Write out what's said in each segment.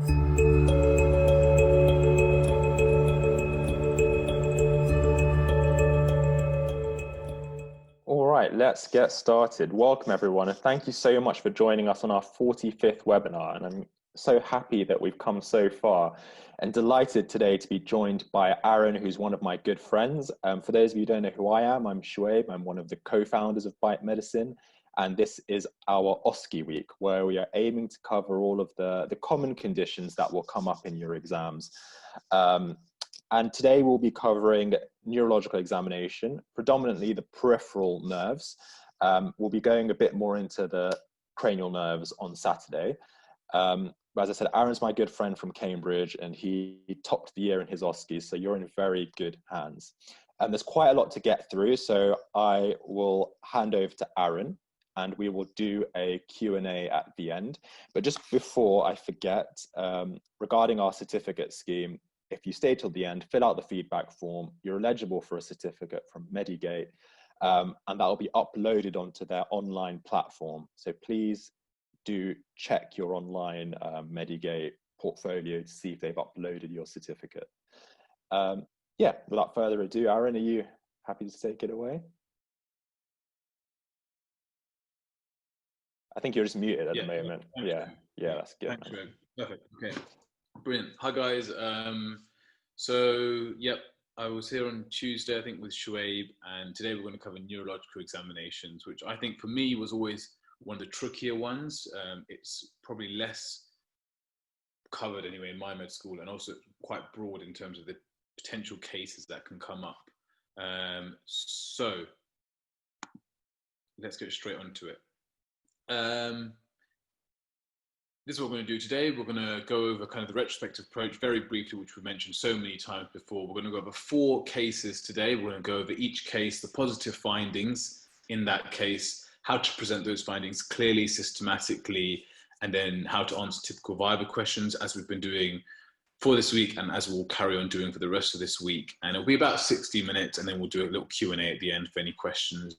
All right, let's get started. Welcome everyone, and thank you so much for joining us on our 45th webinar. And I'm so happy that we've come so far and delighted today to be joined by Aaron, who's one of my good friends. For those of you who don't know who I am, I'm Shuaib. I'm one of the co-founders of Bite Medicine. And this is our OSCE week, where we are aiming to cover all of the common conditions that will come up in your exams. And today we'll be covering neurological examination, predominantly the peripheral nerves. We'll be going a bit more into the cranial nerves on Saturday. But as I said, Aaron's my good friend from Cambridge, and he topped the year in his OSCEs, so you're in very good hands. And there's quite a lot to get through, so I will hand over to Aaron, and we will do a Q&A at the end. But just before I forget, regarding our certificate scheme, if you stay till the end, fill out the feedback form, you're eligible for a certificate from Medigate, and that will be uploaded onto their online platform. So please do check your online Medigate portfolio to see if they've uploaded your certificate. Yeah, without further ado, Aaron, are you happy to take it away? I think you're just muted at the moment. Yeah, that's good. Thanks, Greg. Perfect. Okay. Brilliant. Hi guys. So yep, I was here on Tuesday, I think, with Shuaib, and today we're going to cover neurological examinations, which I think for me was always one of the trickier ones. It's probably less covered anyway in my med school, and also quite broad in terms of the potential cases that can come up. So let's get straight onto it. This is what we're going to do today. We're going to go over kind of the retrospective approach very briefly, which we've mentioned so many times before. We're going to go over 4 cases today. We're going to go over each case, the positive findings in that case, how to present those findings clearly, systematically, and then how to answer typical viva questions, as we've been doing for this week and as we'll carry on doing for the rest of this week. And it'll be about 60 minutes, and then we'll do a little Q&A at the end for any questions.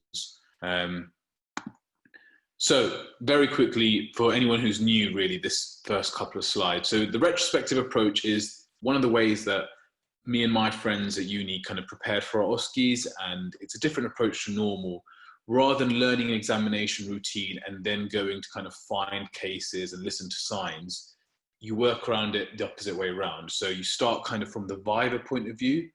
So very quickly, for anyone who's new, really, this first couple of slides. So the retrospective approach is one of the ways that me and my friends at uni kind of prepared for our OSCEs, and it's a different approach to normal. Rather than learning an examination routine and then going to kind of find cases and listen to signs, you work around it the opposite way around. So you start kind of from the viva point of view,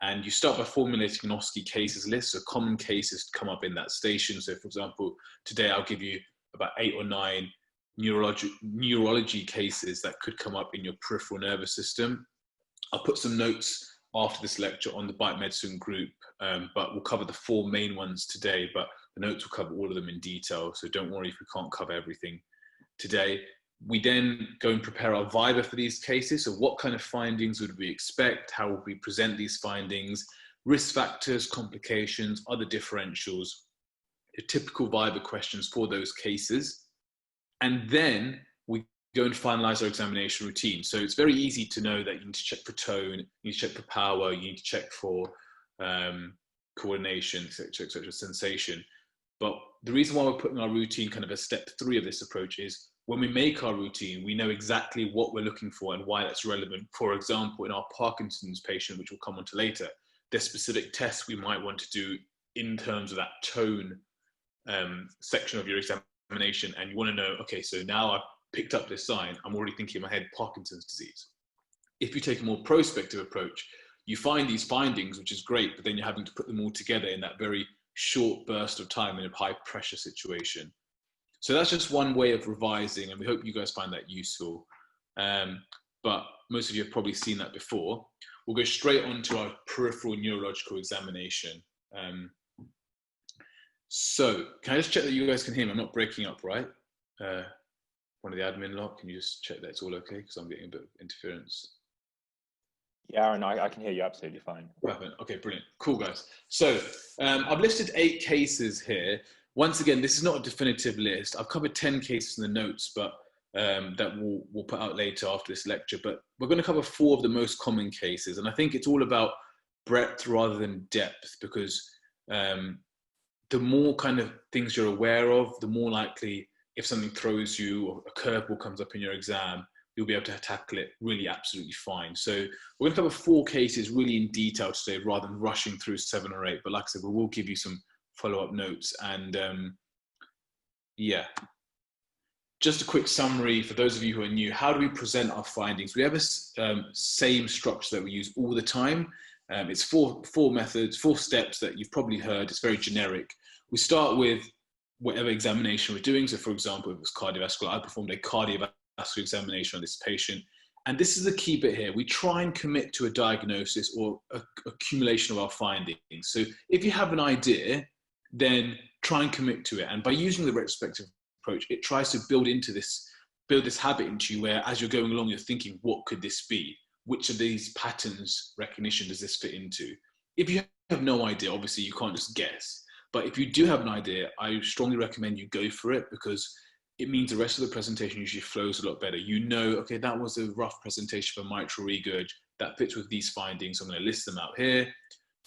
and you start by formulating an OSCE cases list, so common cases come up in that station. So for example, today I'll give you about 8 or 9 neurology cases that could come up in your peripheral nervous system. I'll put some notes after this lecture on the Bite Medicine group, but we'll cover the 4 main ones today, but the notes will cover all of them in detail. So don't worry if we can't cover everything today. We then go and prepare our viva for these cases. So what kind of findings would we expect? How would we present these findings? Risk factors, complications, other differentials, typical viva questions for those cases. And then we go and finalize our examination routine. So it's very easy to know that you need to check for tone, you need to check for power, you need to check for coordination, etc., sensation. But the reason why we're putting our routine kind of as step 3 of this approach is when we make our routine, we know exactly what we're looking for and why that's relevant. For example, in our Parkinson's patient, which we'll come on to later, there's specific tests we might want to do in terms of that tone section of your examination. And you want to know, okay, so now I've picked up this sign, I'm already thinking in my head Parkinson's disease. If you take a more prospective approach, you find these findings, which is great, but then you're having to put them all together in that very short burst of time in a high pressure situation. So that's just one way of revising, and we hope you guys find that useful. But most of you have probably seen that before. We'll go straight on to our peripheral neurological examination. So can I just check that you guys can hear me? I'm not breaking up, right? One of the admin lot, can you just check that it's all okay? Because I'm getting a bit of interference. Yeah, Aaron, I can hear you absolutely fine. Perfect. Okay, brilliant. Cool, guys. So I've listed 8 cases here. Once again, this is not a definitive list. I've covered 10 cases in the notes, but that we'll put out later after this lecture. But we're going to cover 4 of the most common cases. And I think it's all about breadth rather than depth, because the more kind of things you're aware of, the more likely, if something throws you or a curveball comes up in your exam, you'll be able to tackle it really absolutely fine. So we're going to cover 4 cases really in detail today rather than rushing through 7 or 8. But like I said, we will give you some follow-up notes. And yeah, just a quick summary for those of you who are new. How do we present our findings? We have a same structure that we use all the time. It's four methods, 4 steps that you've probably heard. It's very generic. We start with whatever examination we're doing. So for example, if it was cardiovascular, I performed a cardiovascular examination on this patient. And this is the key bit here. We try and commit to a diagnosis or accumulation of our findings. So if you have an idea, then try and commit to it. And by using the retrospective approach, it tries to build this habit into you where as you're going along, you're thinking, what could this be? Which of these patterns recognition does this fit into? If you have no idea, obviously you can't just guess. But if you do have an idea, I strongly recommend you go for it, because it means the rest of the presentation usually flows a lot better. You know, okay, that was a rough presentation for mitral regurg, that fits with these findings, so I'm going to list them out here.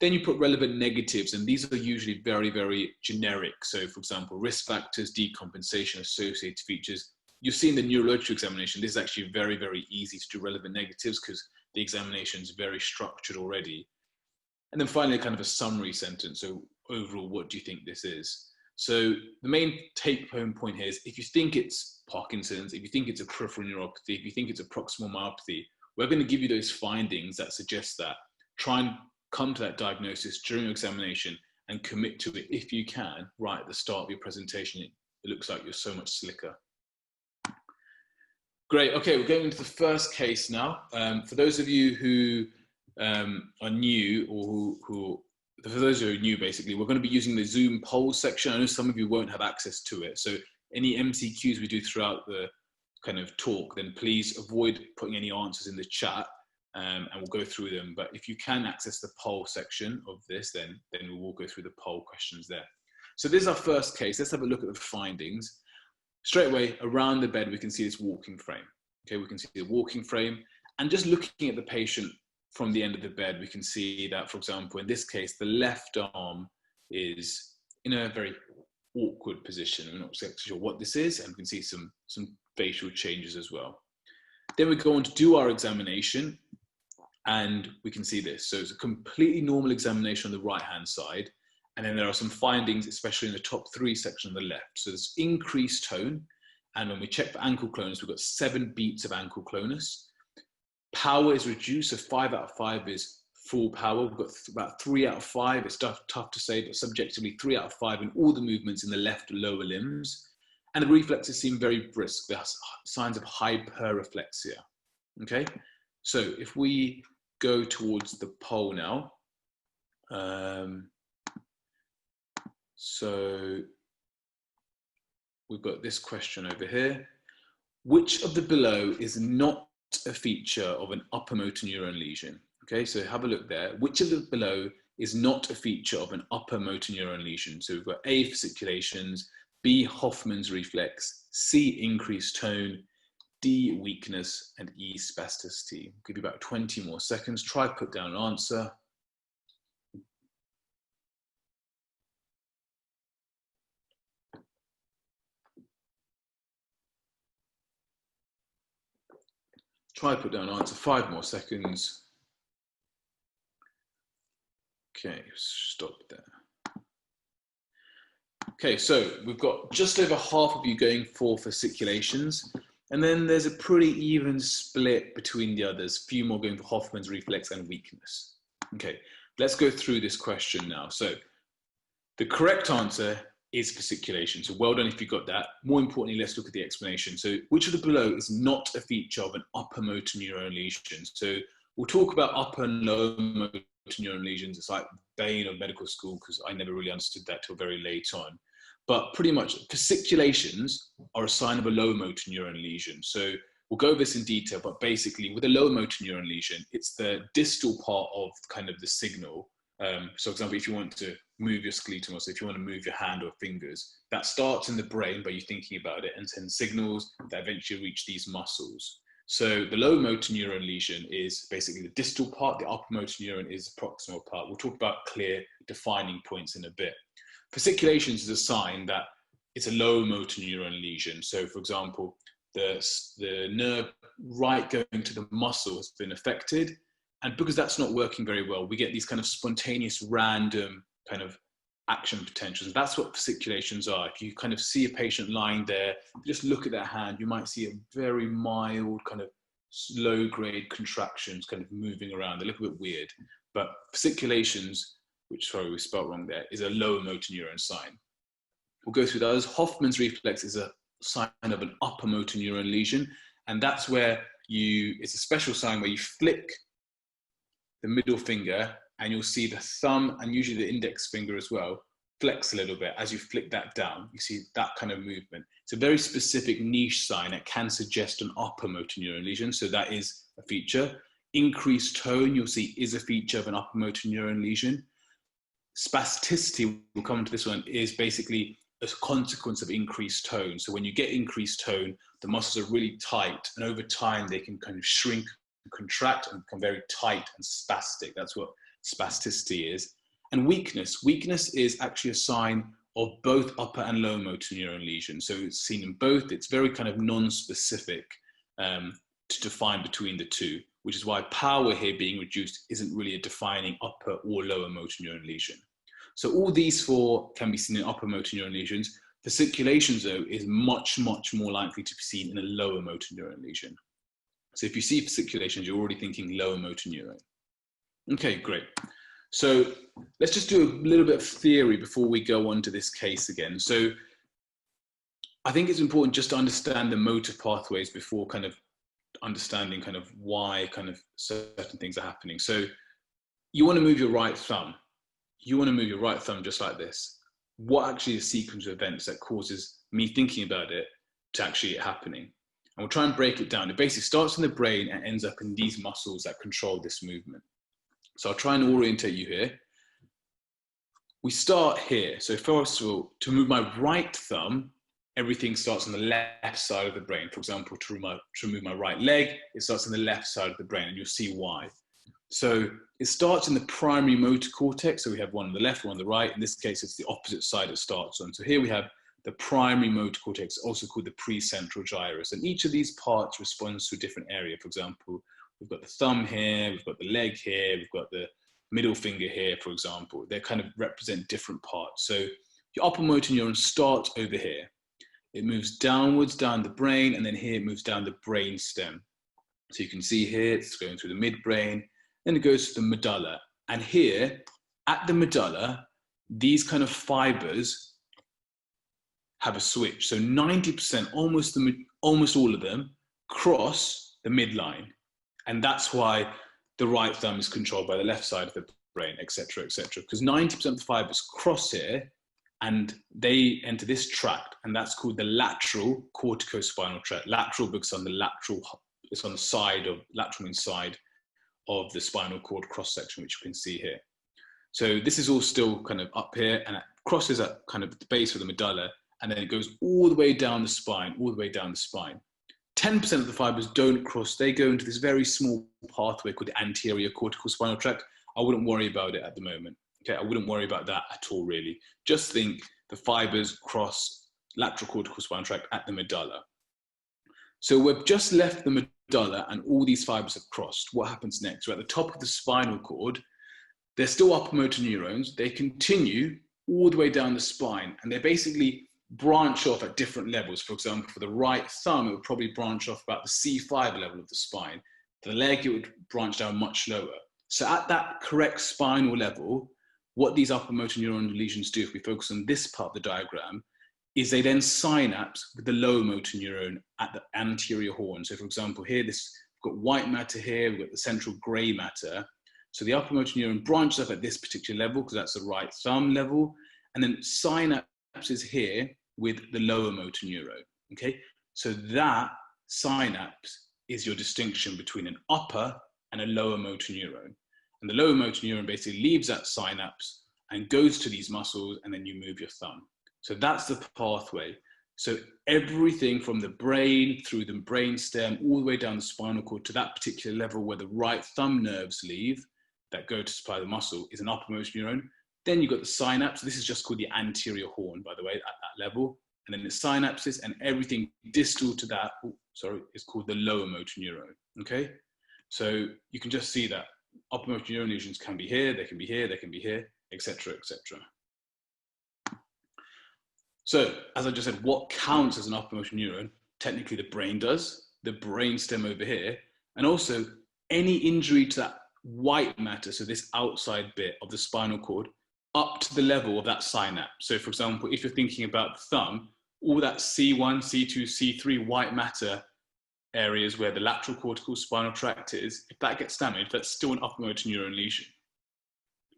Then you put relevant negatives, and these are usually very, very generic. So for example, risk factors, decompensation, associated features. You see in the neurological examination, this is actually very, very easy to do relevant negatives because the examination is very structured already. And then finally, kind of a summary sentence. So overall, what do you think this is? So the main take-home point here is, if you think it's Parkinson's, if you think it's a peripheral neuropathy, if you think it's a proximal myopathy, we're going to give you those findings that suggest that. Try and come to that diagnosis during your examination and commit to it if you can right at the start of your presentation. It looks like you're so much slicker. Great. Okay, we're going into the first case now. For those of you who are new, or for those who are new, basically, we're going to be using the Zoom polls section. I know some of you won't have access to it. So any MCQs we do throughout the kind of talk, then please avoid putting any answers in the chat, and we'll go through them. But if you can access the poll section of this, then we will go through the poll questions there. So this is our first case. Let's have a look at the findings. Straight away, around the bed, we can see this walking frame. Okay, we can see the walking frame. And just looking at the patient from the end of the bed, we can see that, for example, in this case, the left arm is in a very awkward position. We're not exactly sure what this is, and we can see some facial changes as well. Then we go on to do our examination, and we can see this. So it's a completely normal examination on the right-hand side. And then there are some findings, especially in the top 3 section on the left. So there's increased tone. And when we check for ankle clonus, we've got 7 beats of ankle clonus. Power is reduced, so 5 out of 5 is full power. We've got about 3 out of 5. It's tough to say, but subjectively 3 out of 5 in all the movements in the left lower limbs. And the reflexes seem very brisk. There's signs of hyperreflexia. Okay, so if we go towards the poll now, so we've got this question over here. Which of the below is not a feature of an upper motor neuron lesion? Okay, so have a look there. Which of the below is not a feature of an upper motor neuron lesion? So we've got A, fasciculations, B, Hoffman's reflex, C, increased tone, D, weakness, and E, spasticity. I'll give you about 20 more seconds. Try to put down an answer. Try to put down an answer, 5 more seconds. Okay, stop there. Okay, so we've got just over half of you going for fasciculations, and then there's a pretty even split between the others. A few more going for Hoffman's reflex and weakness. Okay, let's go through this question now. So the correct answer is fasciculation. So well done if you got that. More importantly, let's look at the explanation. So which of the below is not a feature of an upper motor neuron lesion? So we'll talk about upper and lower motor neuron lesions. It's like the bane of medical school, because I never really understood that till very late on. But pretty much fasciculations are a sign of a lower motor neuron lesion. So we'll go over this in detail, but basically with a lower motor neuron lesion, it's the distal part of kind of the signal. So for example, if you want to move your skeleton, or so if you want to move your hand or fingers, that starts in the brain by you thinking about it and sends signals that eventually reach these muscles. So the lower motor neuron lesion is basically the distal part. The upper motor neuron is the proximal part. We'll talk about clear defining points in a bit. Fasciculations is a sign that it's a lower motor neuron lesion. So for example, the nerve right going to the muscle has been affected. And because that's not working very well, we get these kind of spontaneous, random kind of action potentials. That's what fasciculations are. If you kind of see a patient lying there, just look at their hand, you might see a very mild kind of low grade contractions kind of moving around. They look a bit weird, but fasciculations, which, sorry, we spelled wrong there, is a lower motor neuron sign. We'll go through those. Hoffman's reflex is a sign of an upper motor neuron lesion. And that's where it's a special sign where you flick the middle finger and you'll see the thumb and usually the index finger as well flex a little bit. As you flick that down, you see that kind of movement. It's a very specific niche sign that can suggest an upper motor neuron lesion. So that is a feature. Increased tone, you'll see, is a feature of an upper motor neuron lesion. Spasticity, we'll come to this one, is basically a consequence of increased tone. So when you get increased tone, the muscles are really tight, and over time they can kind of shrink and contract and become very tight and spastic. That's what spasticity is. And weakness is actually a sign of both upper and lower motor neuron lesions. So it's seen in both. It's very kind of non-specific to define between the two, which is why power here being reduced isn't really a defining upper or lower motor neuron lesion. So all these four can be seen in upper motor neuron lesions. Fasciculations, though, is much, much more likely to be seen in a lower motor neuron lesion. So if you see fasciculations, you're already thinking lower motor neuron. Okay, great. So let's just do a little bit of theory before we go on to this case again. So I think it's important just to understand the motor pathways before kind of understanding kind of why kind of certain things are happening. So you want to move your right thumb. You want to move your right thumb just like this. What actually is a sequence of events that causes me thinking about it to actually happening? And we'll try and break it down. It basically starts in the brain and ends up in these muscles that control this movement. So I'll try and orientate you here. We start here. So first of all, to move my right thumb, everything starts on the left side of the brain. For example, to remove my right leg, it starts on the left side of the brain, and you'll see why. So it starts in the primary motor cortex. So we have one on the left, one on the right. In this case, it's the opposite side it starts on. So here we have the primary motor cortex, also called the precentral gyrus. And each of these parts responds to a different area. For example, we've got the thumb here, we've got the leg here, we've got the middle finger here, for example. They kind of represent different parts. So your upper motor neuron starts over here. It moves downwards down the brain, and then here it moves down the brain stem. So you can see here, it's going through the midbrain, then it goes to the medulla. And here, at the medulla, these kind of fibers have a switch. So 90%, almost all of them, cross the midline. And that's why the right thumb is controlled by the left side of the brain, et cetera, because 90% of the fibers cross here and they enter this tract, and that's called the lateral corticospinal tract. Lateral because it's on the side of, lateral means side of the spinal cord cross section, which you can see here. So this is all still kind of up here, and it crosses at kind of the base of the medulla, and then it goes all the way down the spine, 10% of the fibers don't cross. They go into this very small pathway called the anterior cortical spinal tract. I wouldn't worry about it at the moment. Okay, I wouldn't worry about that at all, really. Just think the fibers cross lateral cortical spinal tract at the medulla. So we've just left the medulla and all these fibers have crossed. What happens next? We're at the top of the spinal cord. They're still upper motor neurons. They continue all the way down the spine, and they basically branch off at different levels. For example, for the right thumb, it would probably branch off about the C5 level of the spine. For the leg, it would branch down much lower. So at that correct spinal level, what these upper motor neuron lesions do, if we focus on this part of the diagram, is they then synapse with the lower motor neuron at the anterior horn. So for example, here, we've got white matter here, we've got the central gray matter. So the upper motor neuron branches up at this particular level, because that's the right thumb level, and then synapses here with the lower motor neuron, okay? So that synapse is your distinction between an upper and a lower motor neuron. And the lower motor neuron basically leaves that synapse and goes to these muscles, and then you move your thumb. So that's the pathway. So everything from the brain, through the brain stem, all the way down the spinal cord to that particular level where the right thumb nerves leave, that go to supply the muscle, is an upper motor neuron. Then you've got the synapse. This is just called the anterior horn, by the way, at that level. And then the synapses and everything distal to that, is called the lower motor neuron, okay? So you can just see that upper motor neuron lesions can be here, they can be here, they can be here, etc., etc. So, as I just said, what counts as an upper motor neuron? Technically, the brain does, the brain stem over here, and also any injury to that white matter, so this outside bit of the spinal cord, up to the level of that synapse. So, for example, if you're thinking about the thumb, all that C1, C2, C3 white matter areas where the lateral cortical spinal tract is, if that gets damaged, that's still an upper motor neuron lesion.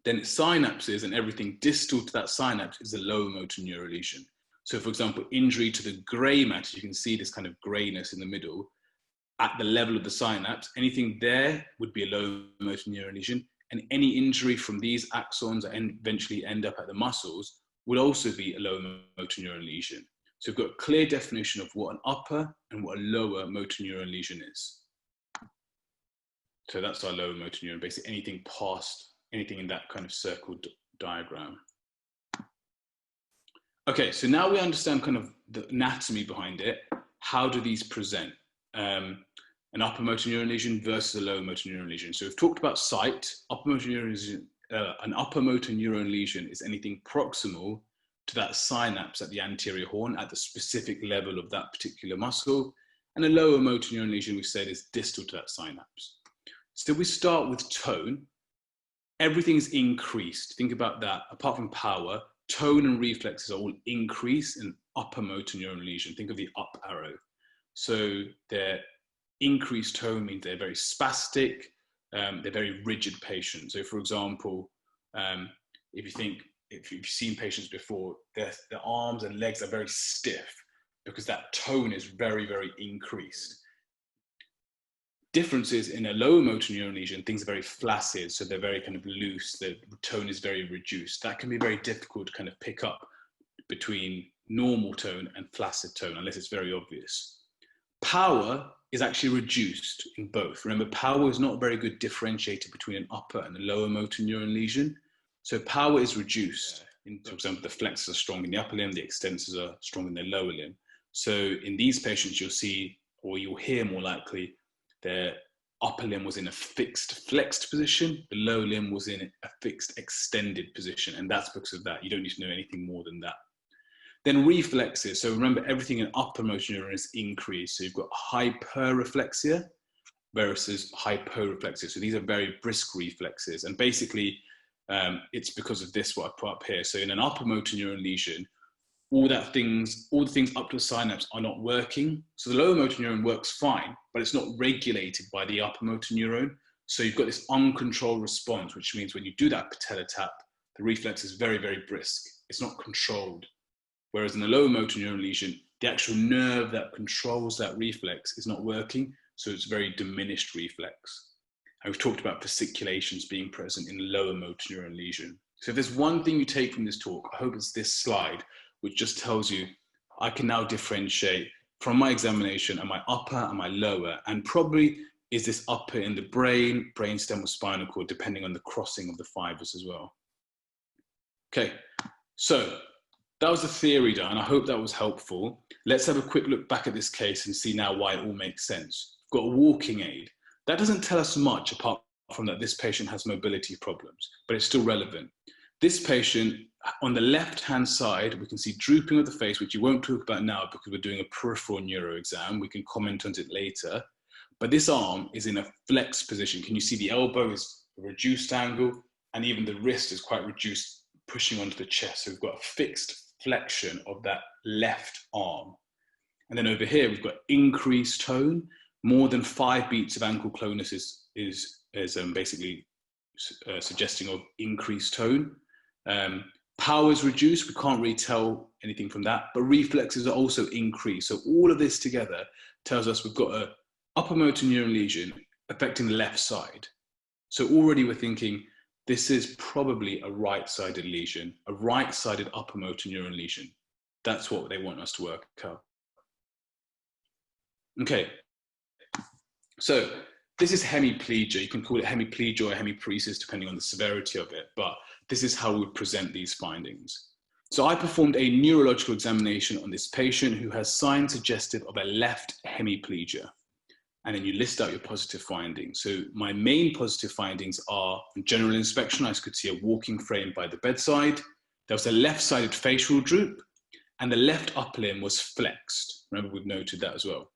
Then synapses and everything distal to that synapse is a lower motor neuron lesion. So, for example, injury to the grey matter, you can see this kind of greyness in the middle at the level of the synapse. Anything there would be a lower motor neuron lesion, and any injury from these axons that eventually end up at the muscles would also be a lower motor neuron lesion. So we've got a clear definition of what an upper and what a lower motor neuron lesion is. So that's our lower motor neuron, basically anything past, anything in that kind of circled diagram. Okay, so now we understand kind of the anatomy behind it. How do these present? An upper motor neuron lesion versus a lower motor neuron lesion. So we've talked about sight. Upper motor neuron lesion, an upper motor neuron lesion is anything proximal to that synapse at the anterior horn at the specific level of that particular muscle. And a lower motor neuron lesion, we said, is distal to that synapse. So we start with tone. Everything's increased. Think about that. Apart from power, tone and reflexes are all increased in upper motor neuron lesion. Think of the up arrow. So their increased tone means they're very spastic, they're very rigid patients. So for example, if you've seen patients before, their arms and legs are very stiff because that tone is very, very increased. Differences in a lower motor neuron lesion, things are very flaccid, so they're very kind of loose, the tone is very reduced. That can be very difficult to kind of pick up between normal tone and flaccid tone, unless it's very obvious. Power is actually reduced in both. Remember, power is not a very good differentiator between an upper and a lower motor neuron lesion. So power is reduced. For example, the flexors are strong in the upper limb, the extensors are strong in the lower limb. So in these patients, you'll see, or you'll hear more likely, their upper limb was in a fixed flexed position, the lower limb was in a fixed extended position, and that's because of that. You don't need to know anything more than that. Then reflexes. So remember, everything in upper motor neuron is increased. So you've got hyperreflexia versus hyporeflexia. So these are very brisk reflexes, and basically it's because of this what I put up here. So in an upper motor neuron lesion, all the things up to the synapse are not working. So the lower motor neuron works fine, but it's not regulated by the upper motor neuron. So you've got this uncontrolled response, which means when you do that patella tap, the reflex is very, very brisk. It's not controlled. Whereas in the lower motor neuron lesion, the actual nerve that controls that reflex is not working. So it's very diminished reflex. And we've talked about fasciculations being present in the lower motor neuron lesion. So if there's one thing you take from this talk, I hope it's this slide, which just tells you, I can now differentiate from my examination, am I upper, am I lower? And probably is this upper in the brain, brainstem or spinal cord, depending on the crossing of the fibers as well. Okay, so that was the theory done. I hope that was helpful. Let's have a quick look back at this case and see now why it all makes sense. We've got a walking aid. That doesn't tell us much apart from that this patient has mobility problems, but it's still relevant. This patient, on the left-hand side, we can see drooping of the face, which you won't talk about now because we're doing a peripheral neuro exam. We can comment on it later. But this arm is in a flex position. Can you see the elbow is a reduced angle, and even the wrist is quite reduced, pushing onto the chest. So we've got a fixed flexion of that left arm. And then over here, we've got increased tone. More than 5 beats of ankle clonus is basically suggesting of increased tone. Power is reduced, we can't really tell anything from that, but reflexes are also increased. So all of this together tells us we've got a upper motor neuron lesion affecting the left side. So already we're thinking this is probably a right-sided lesion, a right-sided upper motor neuron lesion. That's what they want us to work out. Okay, so this is hemiplegia. You can call it hemiplegia or hemiparesis depending on the severity of it, but this is how we present these findings. So I performed a neurological examination on this patient who has signs suggestive of a left hemiplegia. And then you list out your positive findings. So my main positive findings are general inspection. I could see a walking frame by the bedside. There was a left-sided facial droop, and the left upper limb was flexed. Remember, we've noted that as well.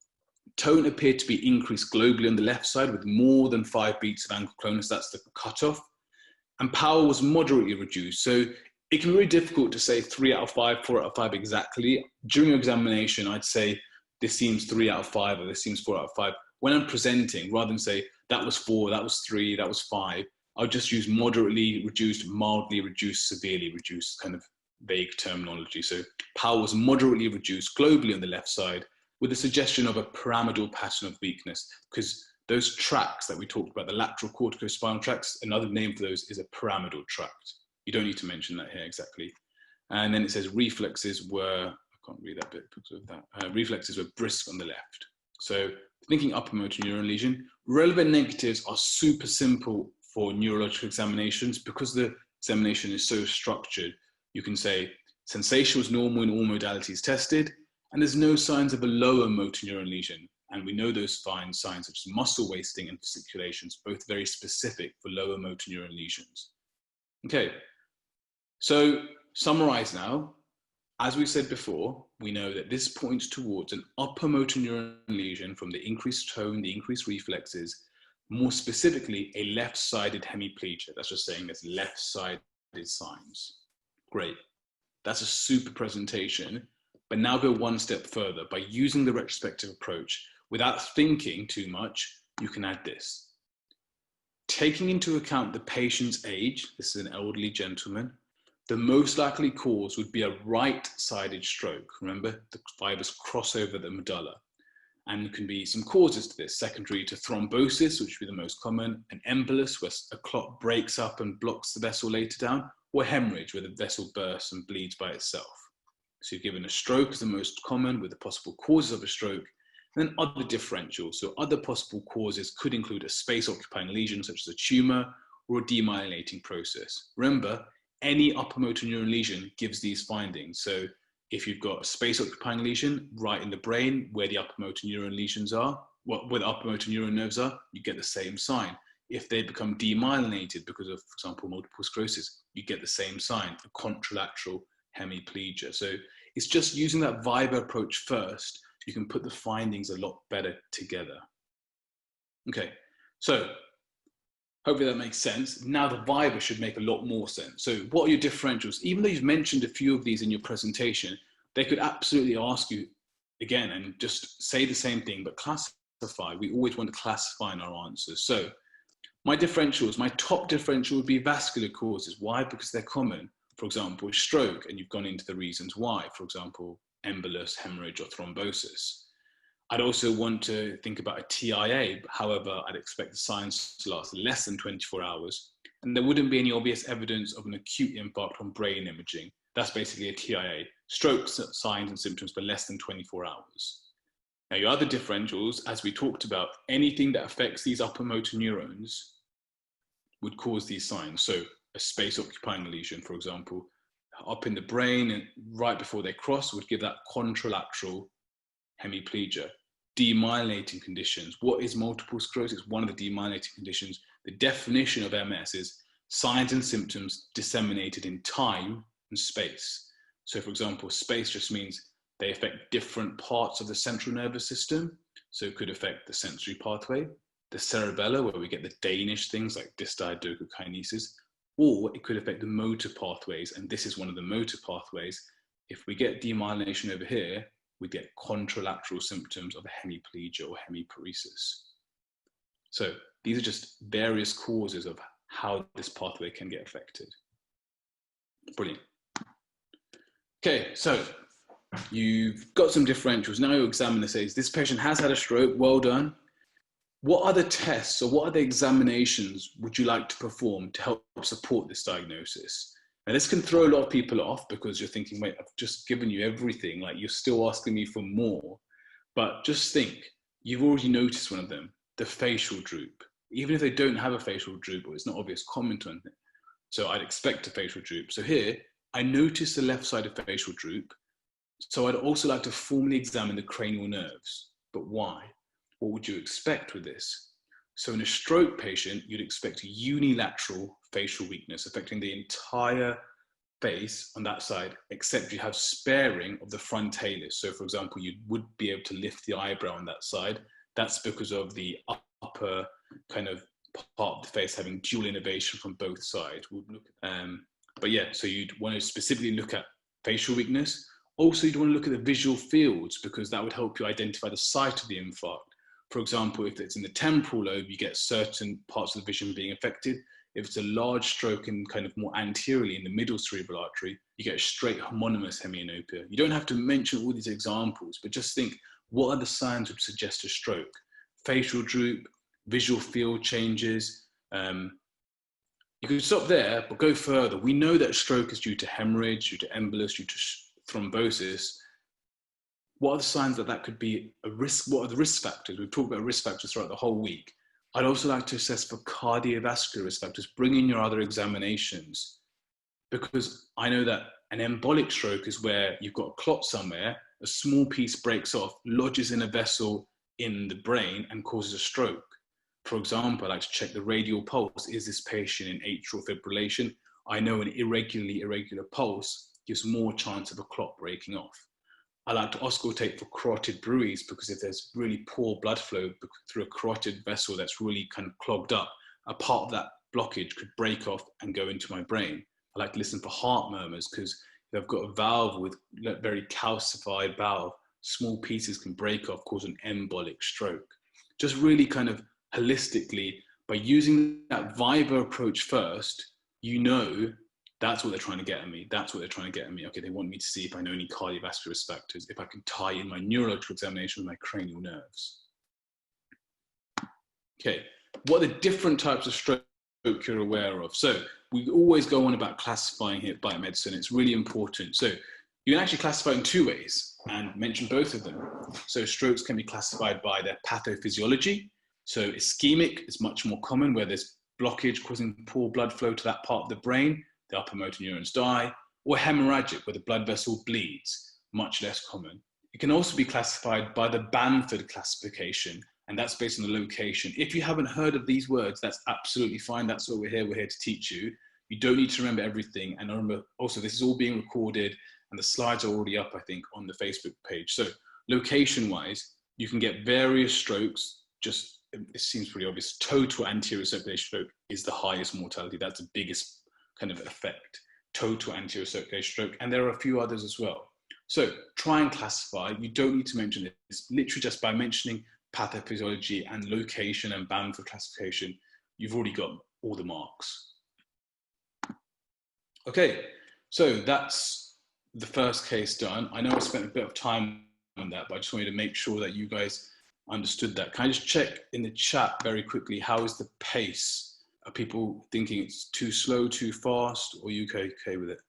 Tone appeared to be increased globally on the left side with more than 5 beats of ankylosing. That's the cutoff. And power was moderately reduced. So it can be really difficult to say 3 out of 5, 4 out of 5 exactly. During your examination, I'd say this seems 3 out of 5 or this seems 4 out of 5. When I'm presenting, rather than say that was 4, that was 3, that was 5, I'll just use moderately reduced, mildly reduced, severely reduced, kind of vague terminology. So power was moderately reduced globally on the left side with a suggestion of a pyramidal pattern of weakness, because those tracts that we talked about, the lateral corticospinal tracts, another name for those is a pyramidal tract. You don't need to mention that here exactly. And then it says reflexes were, I can't read that bit because of that. Reflexes were brisk on the left. So thinking upper motor neuron lesion, relevant negatives are super simple for neurological examinations because the examination is so structured. You can say sensation was normal in all modalities tested, and there's no signs of a lower motor neuron lesion. And we know those signs such as muscle wasting and fasciculations, both very specific for lower motor neuron lesions. Okay, so summarize now. As we said before, we know that this points towards an upper motor neuron lesion from the increased tone, the increased reflexes, more specifically a left-sided hemiplegia. That's just saying there's left-sided signs. Great, that's a super presentation. But now go one step further. By using the retrospective approach, without thinking too much, you can add this. Taking into account the patient's age, this is an elderly gentleman, the most likely cause would be a right-sided stroke. Remember, the fibers cross over the medulla. And there can be some causes to this, secondary to thrombosis, which would be the most common, an embolus, where a clot breaks up and blocks the vessel later down, or hemorrhage, where the vessel bursts and bleeds by itself. So you're given a stroke as the most common with the possible causes of a stroke, and then other differentials. So other possible causes could include a space-occupying lesion, such as a tumor, or a demyelinating process. Remember, any upper motor neuron lesion gives these findings. So if you've got a space-occupying lesion right in the brain where the upper motor neuron lesions are, where the upper motor neuron nerves are, you get the same sign. If they become demyelinated because of, for example, multiple sclerosis, you get the same sign, a contralateral hemiplegia. So it's just using that viva approach first, you can put the findings a lot better together. Okay, so hopefully that makes sense. Now the viva should make a lot more sense. So what are your differentials? Even though you've mentioned a few of these in your presentation, they could absolutely ask you again and just say the same thing, but classify. We always want to classify in our answers. So my differentials, my top differential would be vascular causes. Why? Because they're common. For example, stroke, and you've gone into the reasons why, for example, embolus, hemorrhage, or thrombosis. I'd also want to think about a TIA. However, I'd expect the signs to last less than 24 hours. And there wouldn't be any obvious evidence of an acute impact on brain imaging. That's basically a TIA. Stroke signs and symptoms for less than 24 hours. Now, your other differentials, as we talked about, anything that affects these upper motor neurons would cause these signs. So a space-occupying lesion, for example, up in the brain and right before they cross would give that contralateral hemiplegia. Demyelinating conditions. What is multiple sclerosis? One of the demyelinating conditions. The definition of MS is signs and symptoms disseminated in time and space. So for example, space just means they affect different parts of the central nervous system. So it could affect the sensory pathway, the cerebella, where we get the Danish things like dysdiadochokinesis, or it could affect the motor pathways. And this is one of the motor pathways. If we get demyelination over here, we get contralateral symptoms of hemiplegia or hemiparesis. So these are just various causes of how this pathway can get affected. Brilliant. Okay, so you've got some differentials. Now your examiner says, this patient has had a stroke, well done. What other tests or what other examinations would you like to perform to help support this diagnosis? Now this can throw a lot of people off because you're thinking, wait, I've just given you everything, like you're still asking me for more. But just think, you've already noticed one of them, the facial droop. Even if they don't have a facial droop or it's not obvious comment on it. So I'd expect a facial droop. So here, I notice the left side of facial droop. So I'd also like to formally examine the cranial nerves. But why? What would you expect with this? So in a stroke patient, you'd expect unilateral facial weakness affecting the entire face on that side, except you have sparing of the frontalis. So for example, you would be able to lift the eyebrow on that side. That's because of the upper kind of part of the face having dual innervation from both sides. We'll look at, but yeah, so you'd want to specifically look at facial weakness. Also, you'd want to look at the visual fields because that would help you identify the site of the infarct. For example, if it's in the temporal lobe, you get certain parts of the vision being affected. If it's a large stroke and kind of more anteriorly in the middle cerebral artery, you get a straight homonymous hemianopia. You don't have to mention all these examples, but just think, what are the signs which suggest a stroke? Facial droop, visual field changes. You could stop there, but go further. We know that stroke is due to hemorrhage, due to embolus, due to thrombosis. What are the signs that that could be a risk? What are the risk factors? We've talked about risk factors throughout the whole week. I'd also like to assess for cardiovascular risk factors. Bring in your other examinations, because I know that an embolic stroke is where you've got a clot somewhere, a small piece breaks off, lodges in a vessel in the brain and causes a stroke. For example, I like to check the radial pulse. Is this patient in atrial fibrillation? I know an irregular pulse gives more chance of a clot breaking off. I like to auscultate for carotid bruits because if there's really poor blood flow through a carotid vessel that's really kind of clogged up, a part of that blockage could break off and go into my brain. I like to listen for heart murmurs because if I've got a valve with very calcified valve, small pieces can break off, cause an embolic stroke. Just really kind of holistically, by using that viva approach first, you know that's what they're trying to get at me. That's what they're trying to get at me. Okay, they want me to see if I know any cardiovascular risk factors, if I can tie in my neurological examination with my cranial nerves. Okay, what are the different types of stroke you're aware of? So we always go on about classifying here by medicine. It's really important. So you can actually classify in two ways and mention both of them. So strokes can be classified by their pathophysiology. So ischemic is much more common, where there's blockage causing poor blood flow to that part of the brain. The upper motor neurons die, or hemorrhagic, where the blood vessel bleeds, much less common. It can also be classified by the Bamford classification, and that's based on the location. If you haven't heard of these words, that's absolutely fine. That's what we're here to teach you. You don't need to remember everything. And remember, also, this is all being recorded, and the slides are already up, I think, on the Facebook page. So location-wise, you can get various strokes. Just, it seems pretty obvious. Total anterior circulation stroke is the highest mortality. That's the biggest kind of effect, total anterior circulation stroke, and there are a few others as well. So try and classify. You don't need to mention this. Literally just by mentioning pathophysiology and location and Bamford classification, you've already got all the marks. Okay, so that's the first case done. I know I spent a bit of time on that, but I just wanted to make sure that you guys understood that. Can I just check in the chat very quickly, how is the pace? Are people thinking it's too slow, too fast, or are you okay with it?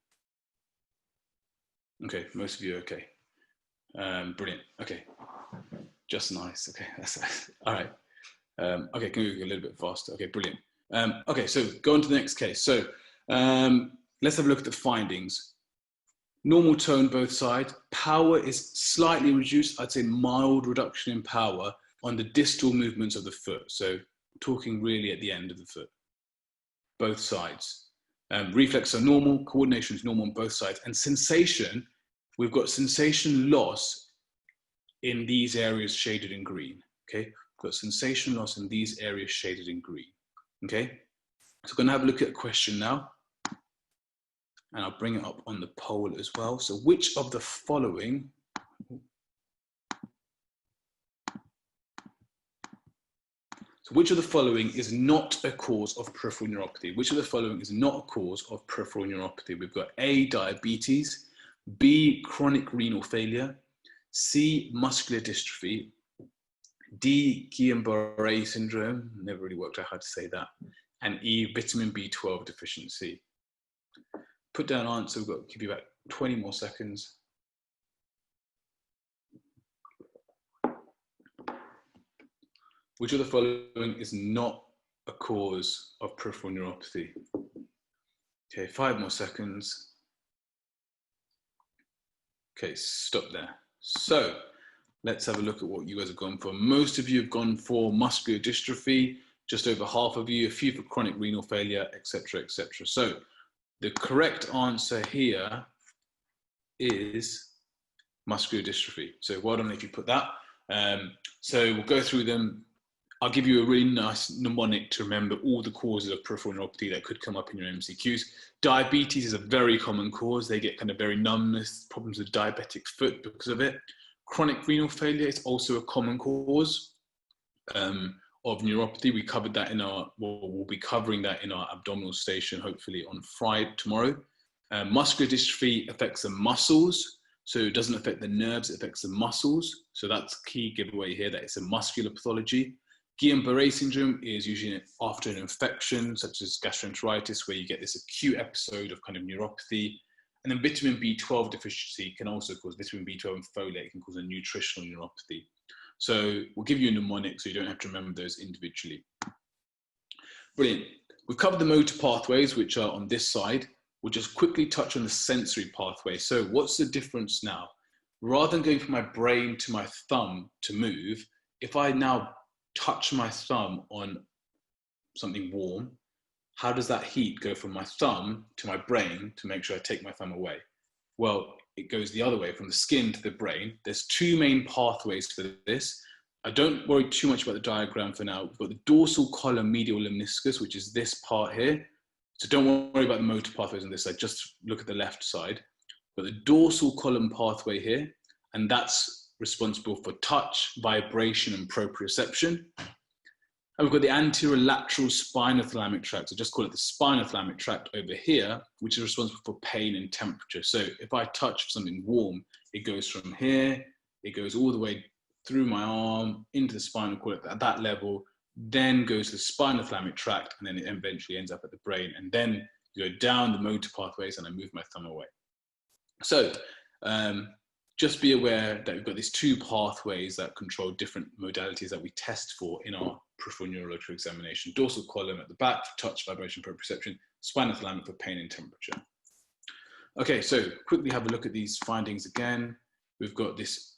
Okay, most of you are okay. Brilliant, okay. Just nice, okay, that's all right. Okay, can we go a little bit faster? Okay, brilliant. Okay, so go on to the next case. So let's have a look at the findings. Normal tone both sides. Power is slightly reduced, I'd say mild reduction in power on the distal movements of the foot. So talking really at the end of the foot. Both sides. Reflexes are normal, coordination is normal on both sides. And sensation, we've got sensation loss in these areas shaded in green, okay? We've got sensation loss in these areas shaded in green, okay? So we're gonna have a look at a question now, and I'll bring it up on the poll as well. So which of the following, which of the following is not a cause of peripheral neuropathy? Which of the following is not a cause of peripheral neuropathy? We've got A, diabetes, B, chronic renal failure, C, muscular dystrophy, D, Guillain-Barré syndrome, never really worked out how to say that, and E, vitamin B12 deficiency. Put down answer, we've got to give you about 20 more seconds. Which of the following is not a cause of peripheral neuropathy? Okay, 5 more seconds. Okay, stop there. So let's have a look at what you guys have gone for. Most of you have gone for muscular dystrophy, just over half of you, a few for chronic renal failure, etc., etc. So the correct answer here is muscular dystrophy. So well done if you put that. So we'll go through them. I'll give you a really nice mnemonic to remember all the causes of peripheral neuropathy that could come up in your MCQs. Diabetes is a very common cause. They get kind of very numbness, problems with diabetic foot because of it. Chronic renal failure is also a common cause of neuropathy. We covered that in our, we'll be covering that in our abdominal station, hopefully on Friday, tomorrow. Muscular dystrophy affects the muscles. So it doesn't affect the nerves, it affects the muscles. So that's key giveaway here, that it's a muscular pathology. Guillain-Barré syndrome is usually after an infection, such as gastroenteritis, where you get this acute episode of kind of neuropathy. And then vitamin B12 deficiency can also cause, vitamin B12 and folate can cause a nutritional neuropathy. So we'll give you a mnemonic so you don't have to remember those individually. Brilliant. We've covered the motor pathways, which are on this side. We'll just quickly touch on the sensory pathway. So what's the difference now? Rather than going from my brain to my thumb to move, if I now touch my thumb on something warm, how does that heat go from my thumb to my brain to make sure I take my thumb away? Well, it goes the other way, from the skin to the brain. There's two main pathways for this. I don't worry too much about the diagram for now. We've got the dorsal column medial lemniscus, which is this part here. So don't worry about the motor pathways on this side, just look at the left side. But the dorsal column pathway here, and that's responsible for touch, vibration, and proprioception. And we've got the anterior lateral spinothalamic tract, so just call it the spinothalamic tract over here, which is responsible for pain and temperature. So if I touch something warm, it goes from here, it goes all the way through my arm, into the spinal cord at that level, then goes to the spinothalamic tract, and then it eventually ends up at the brain. And then you go down the motor pathways and I move my thumb away. So just be aware that we've got these two pathways that control different modalities that we test for in our peripheral neurological examination. Dorsal column at the back for touch, vibration, proprioception, spinothalamic for pain and temperature. Okay, so quickly have a look at these findings again. We've got this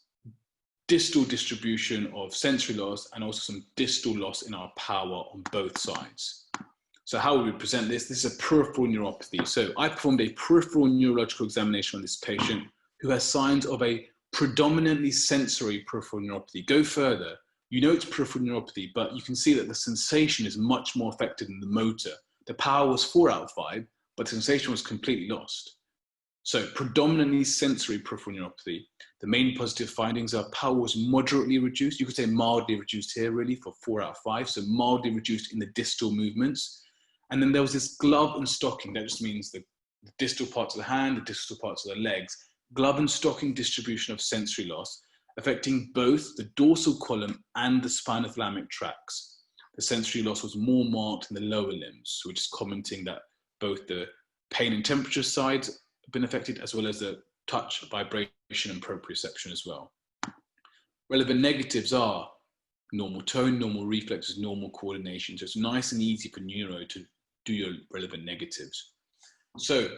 distal distribution of sensory loss and also some distal loss in our power on both sides. So how would we present this? This is a peripheral neuropathy. So I performed a peripheral neurological examination on this patient who has signs of a predominantly sensory peripheral neuropathy. Go further, you know it's peripheral neuropathy, but you can see that the sensation is much more affected than the motor. The power was 4 out of 5, but the sensation was completely lost. So predominantly sensory peripheral neuropathy. The main positive findings are power was moderately reduced. You could say mildly reduced here really for 4 out of 5. So mildly reduced in the distal movements. And then there was this glove and stocking. That just means the distal parts of the hand, the distal parts of the legs. Glove and stocking distribution of sensory loss, affecting both the dorsal column and the spinothalamic tracts. The sensory loss was more marked in the lower limbs, which is commenting that both the pain and temperature sides have been affected, as well as the touch, vibration, and proprioception as well. Relevant negatives are normal tone, normal reflexes, normal coordination. So it's nice and easy for neuro to do your relevant negatives. So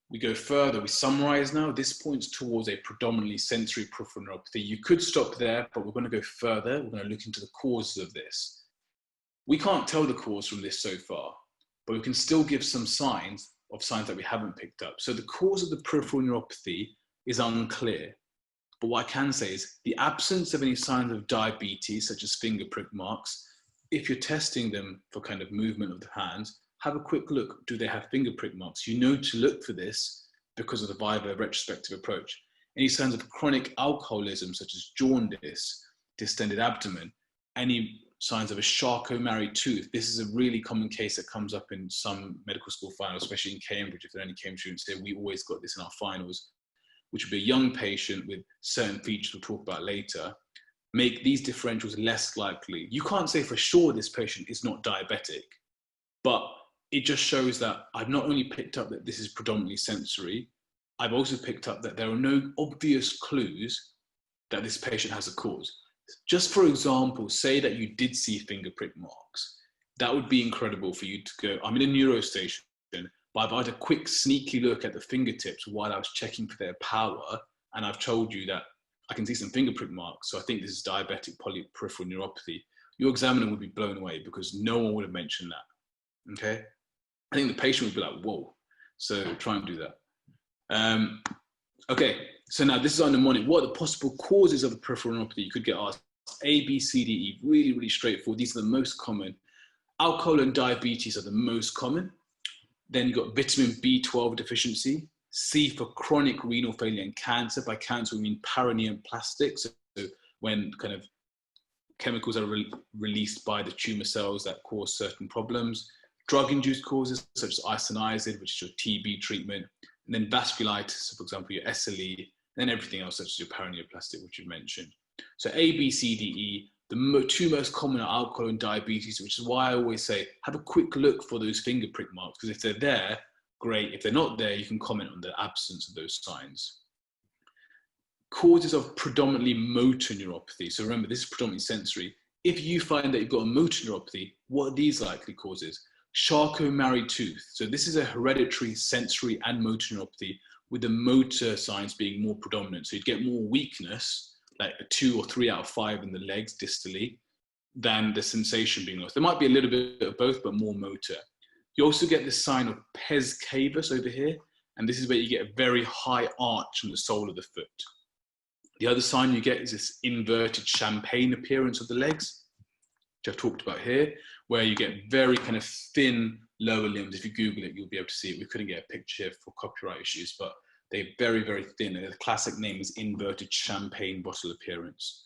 we go further, we summarize now. This points towards a predominantly sensory peripheral neuropathy. You could stop there, but we're going to go further. We're going to look into the causes of this. We can't tell the cause from this so far, but we can still give some signs that we haven't picked up. So the cause of the peripheral neuropathy is unclear. But what I can say is the absence of any signs of diabetes, such as finger prick marks, if you're testing them for kind of movement of the hands, have a quick look. Do they have finger prick marks? You know to look for this because of the viva retrospective approach. Any signs of chronic alcoholism, such as jaundice, distended abdomen, any signs of a Charcot-Marie tooth. This is a really common case that comes up in some medical school finals, especially in Cambridge. If there are any Cambridge students here, we always got this in our finals, which would be a young patient with certain features we'll talk about later. Make these differentials less likely. You can't say for sure this patient is not diabetic, but it just shows that I've not only picked up that this is predominantly sensory, I've also picked up that there are no obvious clues that this patient has a cause. Just for example, say that you did see finger prick marks. That would be incredible for you to go, I'm in a neuro station, but I've had a quick sneaky look at the fingertips while I was checking for their power, and I've told you that I can see some finger prick marks, so I think this is diabetic peripheral neuropathy, your examiner would be blown away because no one would have mentioned that, okay? I think the patient would be like, whoa, so try and do that. Okay, so now this is on mnemonic. What are the possible causes of the peripheral neuropathy? You could get asked A, B, C, D, E, really, really straightforward. These are the most common. Alcohol and diabetes are the most common. Then you've got vitamin B12 deficiency, C for chronic renal failure and cancer. By cancer, we mean paraneoplastic. So when kind of chemicals are released by the tumor cells that cause certain problems. Drug-induced causes, such as isoniazid, which is your TB treatment. And then vasculitis, for example, your SLE, and then everything else, such as your paraneoplastic, which you've mentioned. So A, B, C, D, E. The two most common are alcohol and diabetes, which is why I always say, have a quick look for those finger prick marks, because if they're there, great. If they're not there, you can comment on the absence of those signs. Causes of predominantly motor neuropathy. So remember, this is predominantly sensory. If you find that you've got a motor neuropathy, what are these likely causes? Charcot-Marie-Tooth. So this is a hereditary sensory and motor neuropathy, with the motor signs being more predominant. So you'd get more weakness, like a 2 or 3 out of 5 in the legs distally, than the sensation being lost. There might be a little bit of both, but more motor. You also get this sign of pes cavus over here, and this is where you get a very high arch on the sole of the foot. The other sign you get is this inverted champagne appearance of the legs, which I've talked about here, where you get very kind of thin lower limbs. If you Google it, you'll be able to see it. We couldn't get a picture here for copyright issues, but they're very, very thin. The classic name is inverted champagne bottle appearance.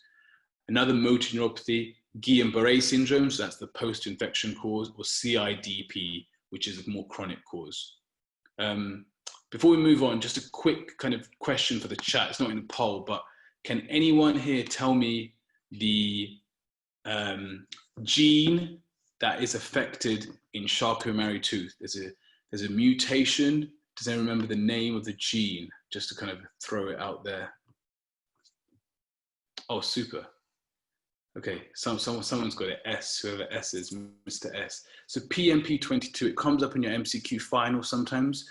Another motor neuropathy, Guillain-Barré syndrome, so that's the post-infection cause, or CIDP, which is a more chronic cause. Before we move on, just a quick kind of question for the chat. It's not in the poll, but can anyone here tell me the gene that is affected in Charcot-Marie-Tooth? There's a mutation. Does anyone remember the name of the gene? Just to kind of throw it out there. Oh, super. Okay, someone's got an S, whoever S is, Mr. S. So PMP22, it comes up in your MCQ final sometimes.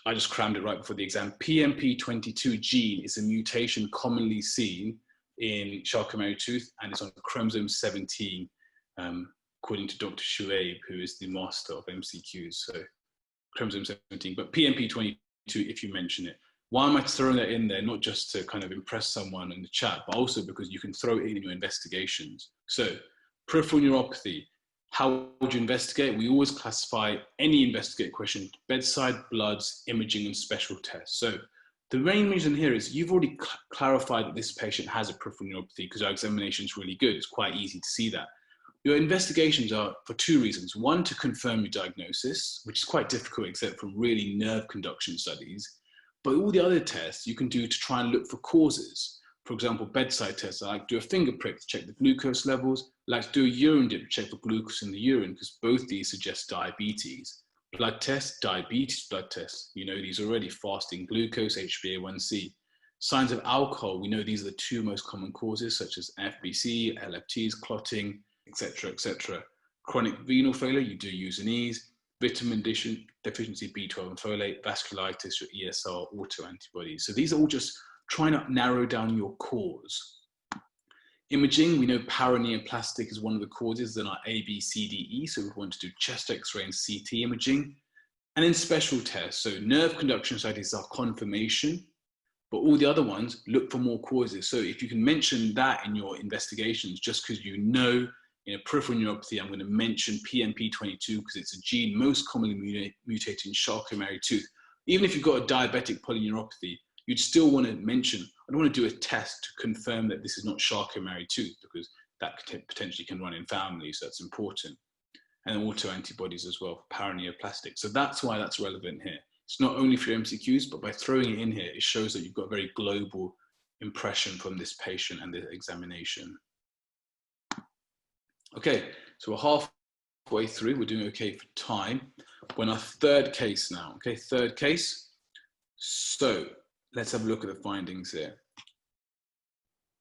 I just crammed it right before the exam. PMP22 gene is a mutation commonly seen in Charcot-Marie-Tooth, and it's on chromosome 17, according to Dr. Shuaib, who is the master of MCQs. So chromosome 17, but PMP22, if you mention it. Why am I throwing that in there? Not just to kind of impress someone in the chat, but also because you can throw it in your investigations. So peripheral neuropathy, how would you investigate? We always classify any investigate question, bedside, bloods, imaging, and special tests. So the main reason here is you've already clarified that this patient has a peripheral neuropathy because our examination is really good. It's quite easy to see that. Your investigations are for two reasons. One, to confirm your diagnosis, which is quite difficult except for really nerve conduction studies. But all the other tests you can do to try and look for causes. For example, bedside tests. I like to do a finger prick to check the glucose levels. I like to do a urine dip to check for glucose in the urine because both these suggest diabetes. Blood tests, diabetes blood tests. You know these already, fasting glucose, HbA1c. Signs of alcohol, we know these are the two most common causes such as FBC, LFTs, clotting, etc., etc. Chronic renal failure, you do use an ease. Vitamin deficiency, B12 and folate, vasculitis, your ESR, autoantibodies. So these are all just trying to narrow down your cause. Imaging, we know paraneoplastic is one of the causes in our A, B, C, D, E. So we want to do chest X-ray and CT imaging. And then special tests. So nerve conduction studies are confirmation, but all the other ones look for more causes. So if you can mention that in your investigations, just because you know in a peripheral neuropathy, I'm going to mention PMP22 because it's a gene most commonly mutated in Charcot-Marie-Tooth. Even if you've got a diabetic polyneuropathy, you'd still want to mention, I don't want to do a test to confirm that this is not Charcot-Marie-Tooth because that potentially can run in families, so that's important. And autoantibodies as well, for paraneoplastic. So that's why that's relevant here. It's not only for your MCQs, but by throwing it in here, it shows that you've got a very global impression from this patient and the examination. Okay, so we're halfway through. We're doing okay for time. We're on our third case now. Okay, third case. So let's have a look at the findings here.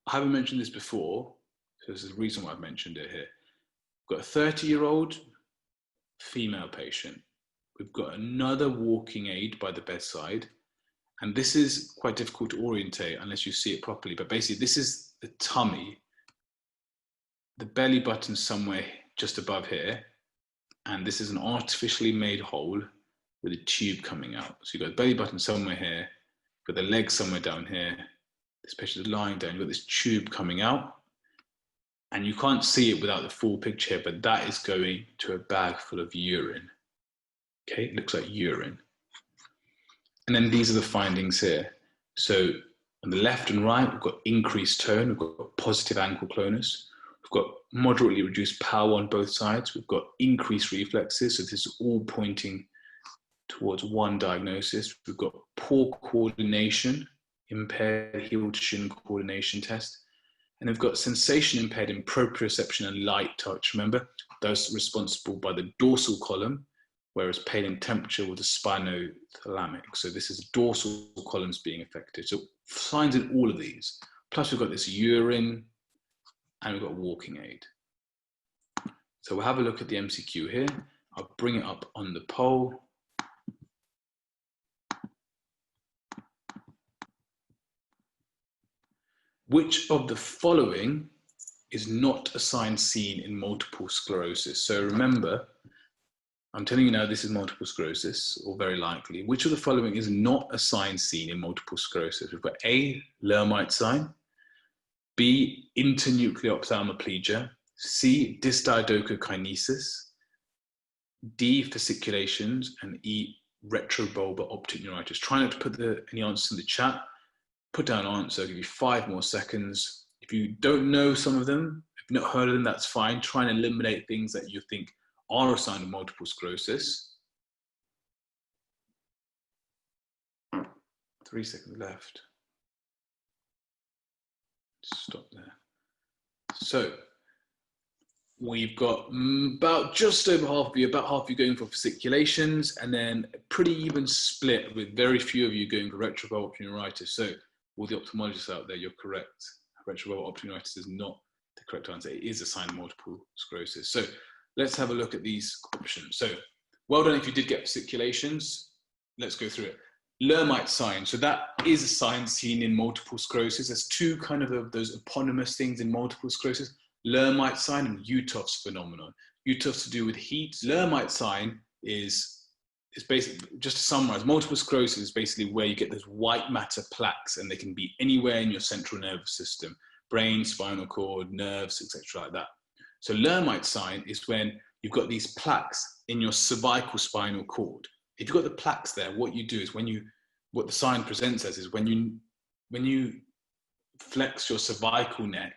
I haven't mentioned this before, so there's a reason why I've mentioned it here. We've got a 30-year-old female patient. We've got another walking aid by the bedside, And this is quite difficult to orientate unless you see it properly. But basically, this is the tummy, the belly button somewhere just above here. And this is an artificially made hole with a tube coming out. So you've got the belly button somewhere here, you've got the leg somewhere down here. This patient is lying down, you've got this tube coming out. And you can't see it without the full picture here, but that is going to a bag full of urine. Okay, it looks like urine. And then these are the findings here. So on the left and right, we've got increased tone, we've got positive ankle clonus, we've got moderately reduced power on both sides, we've got increased reflexes, so this is all pointing towards one diagnosis. We've got poor coordination, impaired heel to shin coordination test, and we've got sensation impaired in proprioception and light touch. Remember, those responsible by the dorsal column, whereas pain and temperature with the spinothalamic. So this is dorsal columns being affected. So signs in all of these. Plus we've got this urine and we've got walking aid. So we'll have a look at the MCQ here. I'll bring it up on the poll. Which of the following is not a sign seen in multiple sclerosis? So remember, I'm telling you now, this is multiple sclerosis, or very likely. Which of the following is not a sign seen in multiple sclerosis? We've got A, Lermite sign, B, internuclear ophthalmoplegia, C, dysdiadochokinesis, D, fasciculations, and E, retrobulbar optic neuritis. Try not to put any answers in the chat. Put down an answer, I'll give you 5 more seconds. If you don't know some of them, if you've not heard of them, that's fine. Try and eliminate things that you think are a sign of multiple sclerosis. 3 seconds left. Stop there. So we've got just over half of you, about half of you going for fasciculations, and then a pretty even split with very few of you going for retrobulbar optic neuritis. So all the ophthalmologists out there, you're correct. Retrobulbar optic neuritis is not the correct answer. It is a sign of multiple sclerosis. So let's have a look at these options. So well done if you did get fasciculations. Let's go through it. Lermite sign. So that is a sign seen in multiple sclerosis. There's two kind of those eponymous things in multiple sclerosis. Lermite sign and Uthoff's phenomenon. Uthoff's to do with heat. Lermite sign is basically, just to summarize, multiple sclerosis is basically where you get those white matter plaques, and they can be anywhere in your central nervous system, brain, spinal cord, nerves, etc. like that. So Lermite sign is when you've got these plaques in your cervical spinal cord. If you've got the plaques there, what you do is what the sign presents as is when you flex your cervical neck,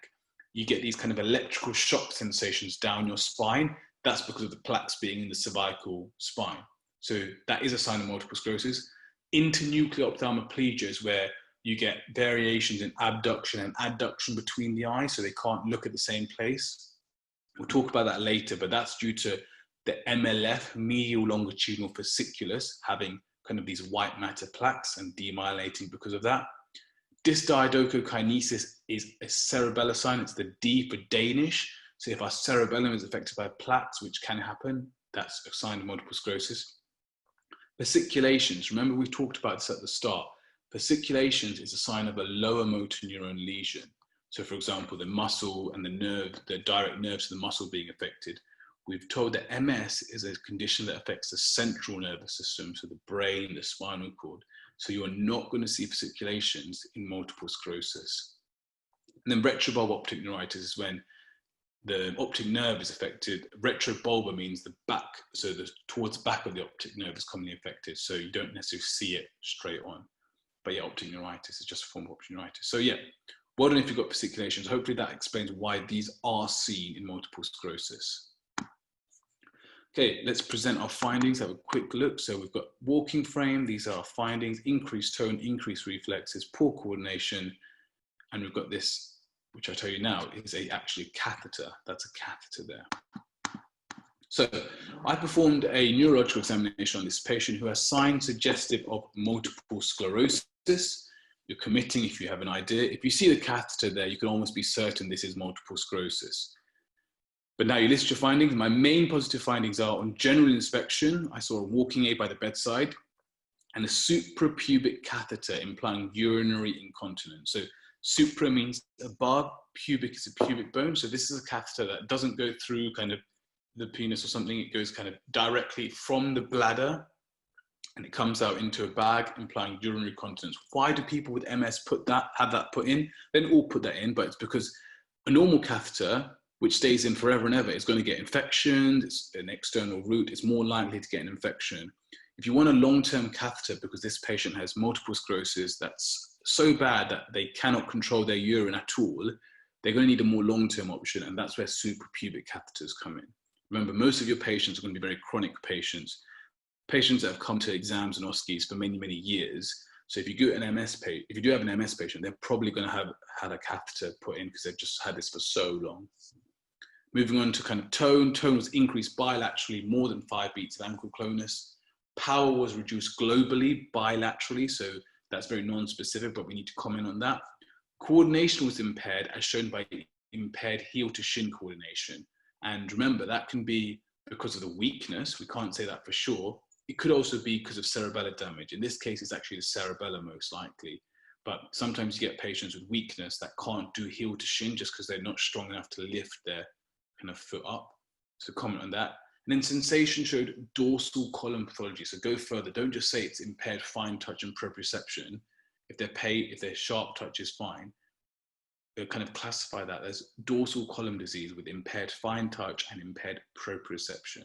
you get these kind of electrical shock sensations down your spine. That's because of the plaques being in the cervical spine. So that is a sign of multiple sclerosis. Internuclear ophthalmoplegia is where you get variations in abduction and adduction between the eyes, so they can't look at the same place. We'll talk about that later, but that's due to the MLF, medial longitudinal fasciculus, having kind of these white matter plaques and demyelinating because of that. Dysdiadochokinesis is a cerebellar sign. It's the D for Danish. So if our cerebellum is affected by plaques, which can happen, that's a sign of multiple sclerosis. Fasciculations, remember we talked about this at the start. Fasciculations is a sign of a lower motor neuron lesion. So for example, the muscle and the nerve, the direct nerves of the muscle being affected. We've told that MS is a condition that affects the central nervous system, so the brain, the spinal cord. So you're not going to see fasciculations in multiple sclerosis. And then retrobulbar optic neuritis is when the optic nerve is affected. Retrobulbar means the back, so towards the back of the optic nerve is commonly affected. So you don't necessarily see it straight on. But yeah, optic neuritis is just a form of optic neuritis. So yeah, well done if you've got fasciculations. Hopefully that explains why these are seen in multiple sclerosis. Okay, let's present our findings, have a quick look. So we've got walking frame, these are our findings, increased tone, increased reflexes, poor coordination, and we've got this, which I tell you now, is actually a catheter. That's a catheter there. So I performed a neurological examination on this patient who has signs suggestive of multiple sclerosis. You're committing if you have an idea. If you see the catheter there, you can almost be certain this is multiple sclerosis. But now you list your findings. My main positive findings are on general inspection. I saw a walking aid by the bedside. and a suprapubic catheter implying urinary incontinence. So supra means above, pubic is a pubic bone. So this is a catheter that doesn't go through kind of the penis or something. It goes kind of directly from the bladder and it comes out into a bag implying urinary continence. Why do people with MS have that put in? They don't all put that in, but it's because a normal catheter, which stays in forever and ever, is going to get infections. It's an external route. It's more likely to get an infection. If you want a long-term catheter, because this patient has multiple sclerosis that's so bad that they cannot control their urine at all, they're going to need a more long-term option, and that's where suprapubic catheters come in. Remember, most of your patients are going to be very chronic patients that have come to exams and OSCEs for many, many years. So if you do have an MS patient, they're probably going to have had a catheter put in because they've just had this for so long. Moving on to kind of tone. Tone was increased bilaterally, more than 5 beats of ankle clonus. Power was reduced globally, bilaterally, so that's very non-specific, but we need to comment on that. Coordination was impaired, as shown by impaired heel to shin coordination. And remember, that can be because of the weakness. We can't say that for sure. It could also be because of cerebellar damage. In this case, it's actually the cerebellum most likely. But sometimes you get patients with weakness that can't do heel to shin just because they're not strong enough to lift their kind of foot up. So comment on that. And then sensation showed dorsal column pathology. So go further. Don't just say it's impaired fine touch and proprioception. If their sharp touch is fine, they'll kind of classify that as dorsal column disease with impaired fine touch and impaired proprioception.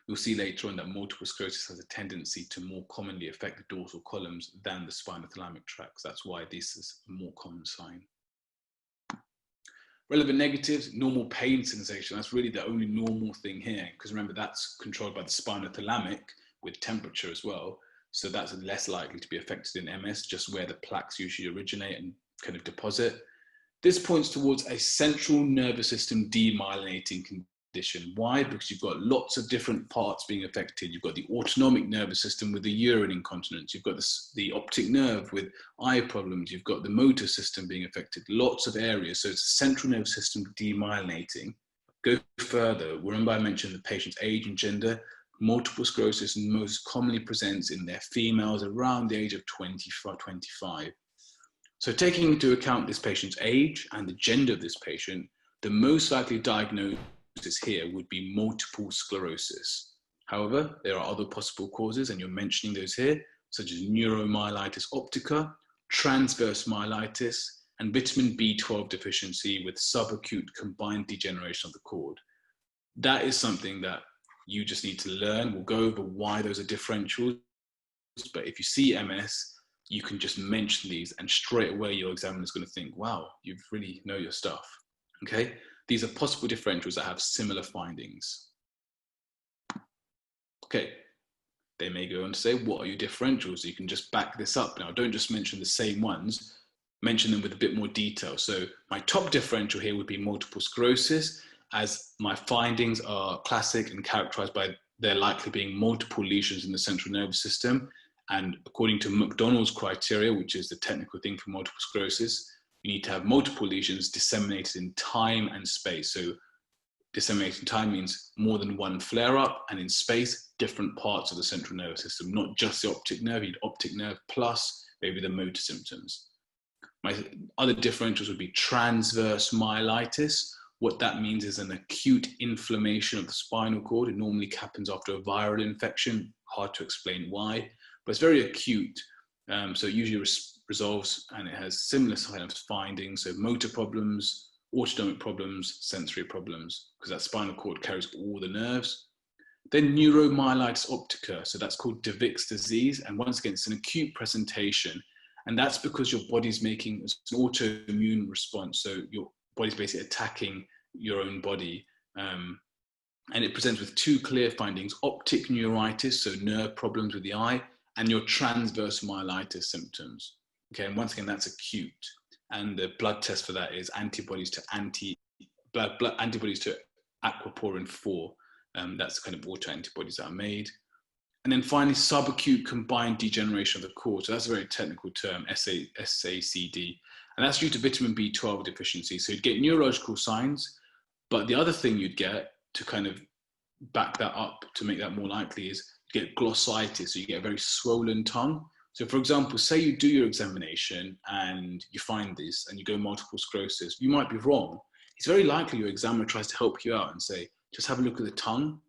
You'll see later on that multiple sclerosis has a tendency to more commonly affect the dorsal columns than the spinothalamic tracts. That's why this is a more common sign. Relevant negatives, normal pain sensation. That's really the only normal thing here, because remember, that's controlled by the spinothalamic with temperature as well. So that's less likely to be affected in MS, just where the plaques usually originate and kind of deposit. This points towards a central nervous system demyelinating condition. Why? Because you've got lots of different parts being affected. You've got the autonomic nervous system with the urine incontinence. You've got the optic nerve with eye problems. You've got the motor system being affected. Lots of areas. So it's a central nervous system demyelinating. Go further. Remember I mentioned the patient's age and gender. Multiple sclerosis most commonly presents in their females around the age of 25. So taking into account this patient's age and the gender of this patient, the most likely diagnosis here would be multiple sclerosis. However, there are other possible causes, and you're mentioning those here, such as neuromyelitis optica, transverse myelitis, and vitamin B12 deficiency with subacute combined degeneration of the cord. That is something that you just need to learn. We'll go over why those are differentials, but if you see MS, you can just mention these and straight away your examiner is going to think, wow, you really know your stuff. Okay, these are possible differentials that have similar findings. Okay, they may go on to say, what are your differentials? You can just back this up. Now, don't just mention the same ones, mention them with a bit more detail. So my top differential here would be multiple sclerosis, as my findings are classic and characterized by there likely being multiple lesions in the central nervous system. And according to McDonald's criteria, which is the technical thing for multiple sclerosis, you need to have multiple lesions disseminated in time and space. So disseminated in time means more than one flare-up, and in space, different parts of the central nervous system, not just the optic nerve. You need optic nerve plus maybe the motor symptoms. My other differentials would be transverse myelitis. What that means is an acute inflammation of the spinal cord. It normally happens after a viral infection. Hard to explain why, but it's very acute. So it usually resolves, and it has similar kind of findings. So motor problems, autonomic problems, sensory problems, because that spinal cord carries all the nerves. Then neuromyelitis optica. So that's called de Vick's disease. And once again, it's an acute presentation. And that's because your body's making an autoimmune response. So your body's basically attacking your own body. And it presents with two clear findings: optic neuritis, so nerve problems with the eye, and your transverse myelitis symptoms. Okay, and once again, that's acute. And the blood test for that is antibodies to antibodies to aquaporin 4. That's the kind of autoantibodies that are made. And then finally, subacute combined degeneration of the cord. So that's a very technical term, SACD. And that's due to vitamin B12 deficiency. So you'd get neurological signs, but the other thing you'd get to kind of back that up to make that more likely is get glossitis, so you get a very swollen tongue. So for example, say you do your examination and you find this and you go multiple sclerosis, you might be wrong. It's very likely your examiner tries to help you out and say, just have a look at the tongue.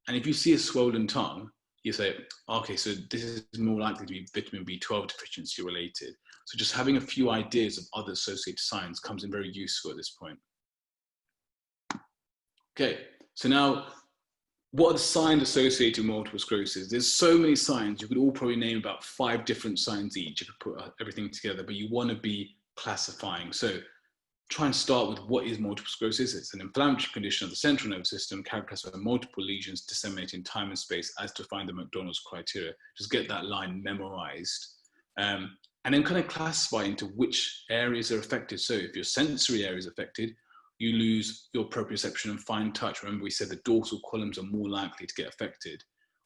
And if you see a swollen tongue, you say, okay, so this is more likely to be vitamin B12 deficiency related. So just having a few ideas of other associated signs comes in very useful at this point. Okay, so now, what are the signs associated with multiple sclerosis? There's so many signs. You could all probably name about 5 different signs each if you put everything together, but you want to be classifying. So try and start with what is multiple sclerosis. It's an inflammatory condition of the central nervous system characterized by multiple lesions disseminated in time and space as defined in McDonald's criteria. Just get that line memorized. And then kind of classify into which areas are affected. So if your sensory area is affected, you lose your proprioception and fine touch. Remember, we said the dorsal columns are more likely to get affected.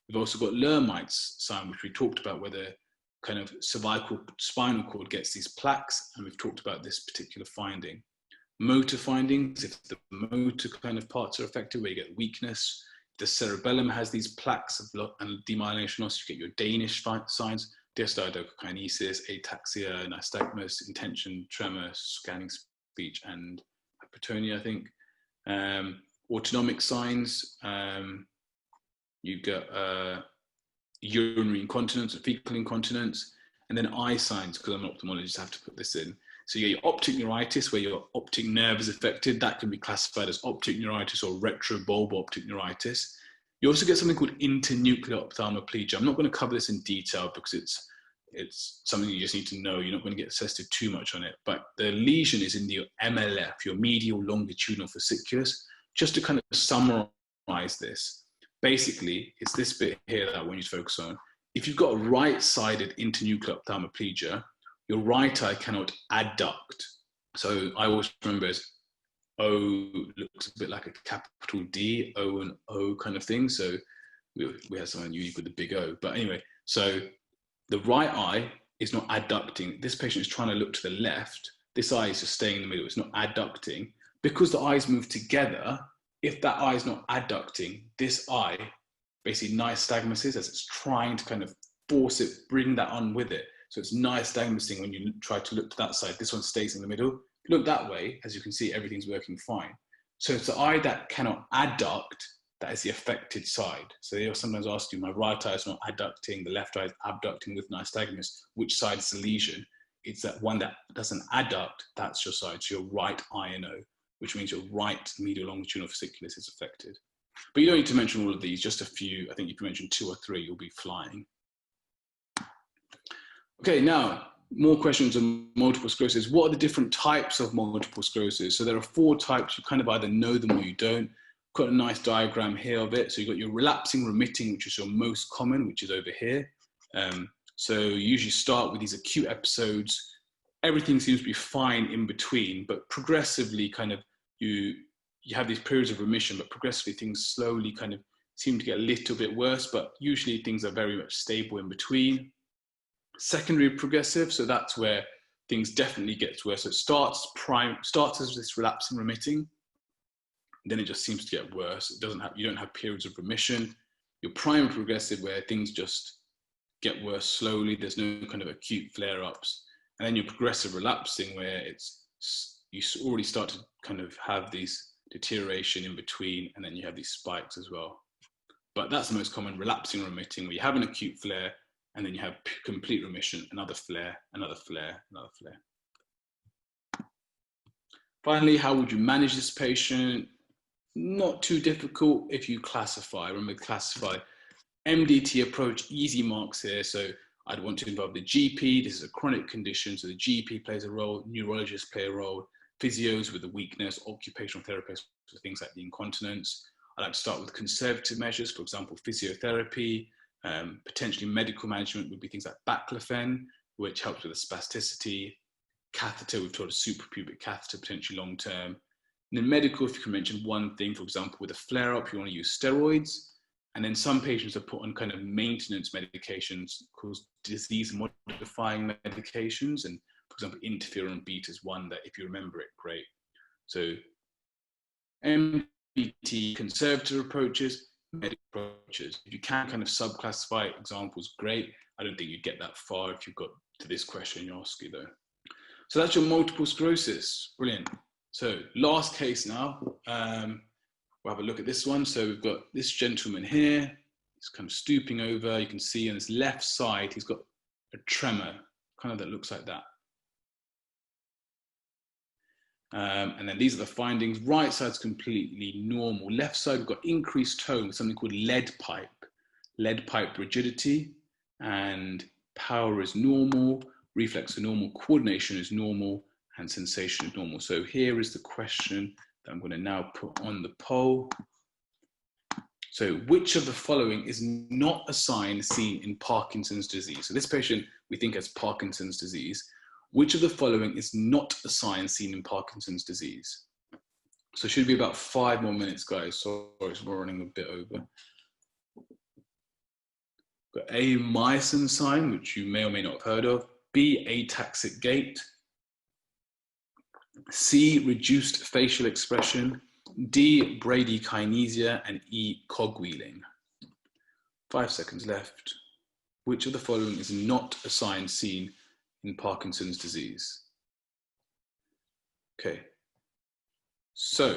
We've also got Lermite's sign, which we talked about, where the kind of cervical spinal cord gets these plaques, and we've talked about this particular finding. Motor findings, if the motor kind of parts are affected, where you get weakness. The cerebellum has these plaques and demyelination loss, you get your Danish signs, diastereokinesis, ataxia, nystagmus, intention, tremor, scanning speech, and hypotonia, I think. Autonomic signs, you get urinary incontinence, fecal incontinence, and then eye signs, because I'm an ophthalmologist, I have to put this in. So you get your optic neuritis, where your optic nerve is affected. That can be classified as optic neuritis or retrobulbar optic neuritis. You also get something called internuclear ophthalmoplegia. I'm not going to cover this in detail because it's something you just need to know. You're not going to get assessed too much on it. But the lesion is in the MLF, your medial longitudinal fasciculus. Just to kind of summarize this, basically, it's this bit here that I want you to focus on. If you've got a right-sided internuclear ophthalmoplegia, your right eye cannot adduct. So I always remember as O looks a bit like a capital D, O and O kind of thing. So we have someone unique with the big O. But anyway, so the right eye is not adducting. This patient is trying to look to the left. This eye is just staying in the middle. It's not adducting. Because the eyes move together, if that eye is not adducting, this eye basically nystagmuses as it's trying to kind of force it, bring that on with it. So it's nystagmusing when you try to look to that side. This one stays in the middle. Look that way, as you can see, everything's working fine. So it's the eye that cannot adduct that is the affected side. So they'll sometimes ask you, my right eye is not adducting, the left eye is abducting with nystagmus. Which side is the lesion? It's that one that doesn't adduct, that's your side. So your right INO, which means your right medial longitudinal fasciculus is affected. But you don't need to mention all of these, just a few. I think if you mention 2 or 3, you'll be flying. Okay, now, more questions on multiple sclerosis. What are the different types of multiple sclerosis? So there are 4 types. You kind of either know them or you don't. Got a nice diagram here of it. So you've got your relapsing remitting, which is your most common, which is over here. So you usually start with these acute episodes. Everything seems to be fine in between, but progressively kind of you have these periods of remission, but progressively things slowly kind of seem to get a little bit worse, but usually things are very much stable in between. Secondary progressive, so that's where things definitely get worse. So it starts as this relapsing remitting, then it just seems to get worse. You don't have periods of remission. Your primary progressive, where things just get worse slowly, there's no kind of acute flare-ups. And then your progressive relapsing, where you already start to kind of have these deterioration in between, and then you have these spikes as well. But that's the most common, relapsing remitting, where you have an acute flare, and then you have complete remission, another flare, another flare, another flare. Finally, how would you manage this patient? Not too difficult if you classify. Remember, classify. MDT approach, easy marks here. So I'd want to involve the GP. This is a chronic condition, so the GP plays a role, neurologists play a role, physios with the weakness, occupational therapists for things like the incontinence. I like to start with conservative measures, for example, physiotherapy. Potentially medical management would be things like baclofen, which helps with the spasticity. Catheter, we've told a suprapubic catheter, potentially long term. And then medical, if you can mention one thing, for example, with a flare-up, you want to use steroids. And then some patients are put on kind of maintenance medications called disease-modifying medications. And for example, interferon beta is one that, if you remember it, great. So MDT, conservative approaches. medical approaches. If you can kind of subclassify examples, great. I don't think you'd get that far if you've got to this question in your OSCE though. So that's your multiple sclerosis. Brilliant. So last case now. We'll have a look at this one. So we've got this gentleman here. He's kind of stooping over. You can see on his left side, he's got a tremor, kind of that looks like that. And then these are the findings. Right side's completely normal. Left side, we've got increased tone with something called lead pipe rigidity, and power is normal, reflex is normal, coordination is normal, and sensation is normal. So here is the question that I'm going to now put on the poll. So which of the following is not a sign seen in Parkinson's disease? So this patient we think has Parkinson's disease. Which of the following is not a sign seen in Parkinson's disease? So it should be about 5 more minutes, guys. Sorry, we're running a bit over. Got A, Meissen sign, which you may or may not have heard of. B, ataxic gait. C, reduced facial expression. D, bradykinesia. And E, cogwheeling. 5 seconds left. Which of the following is not a sign seen in Parkinson's disease? Okay, so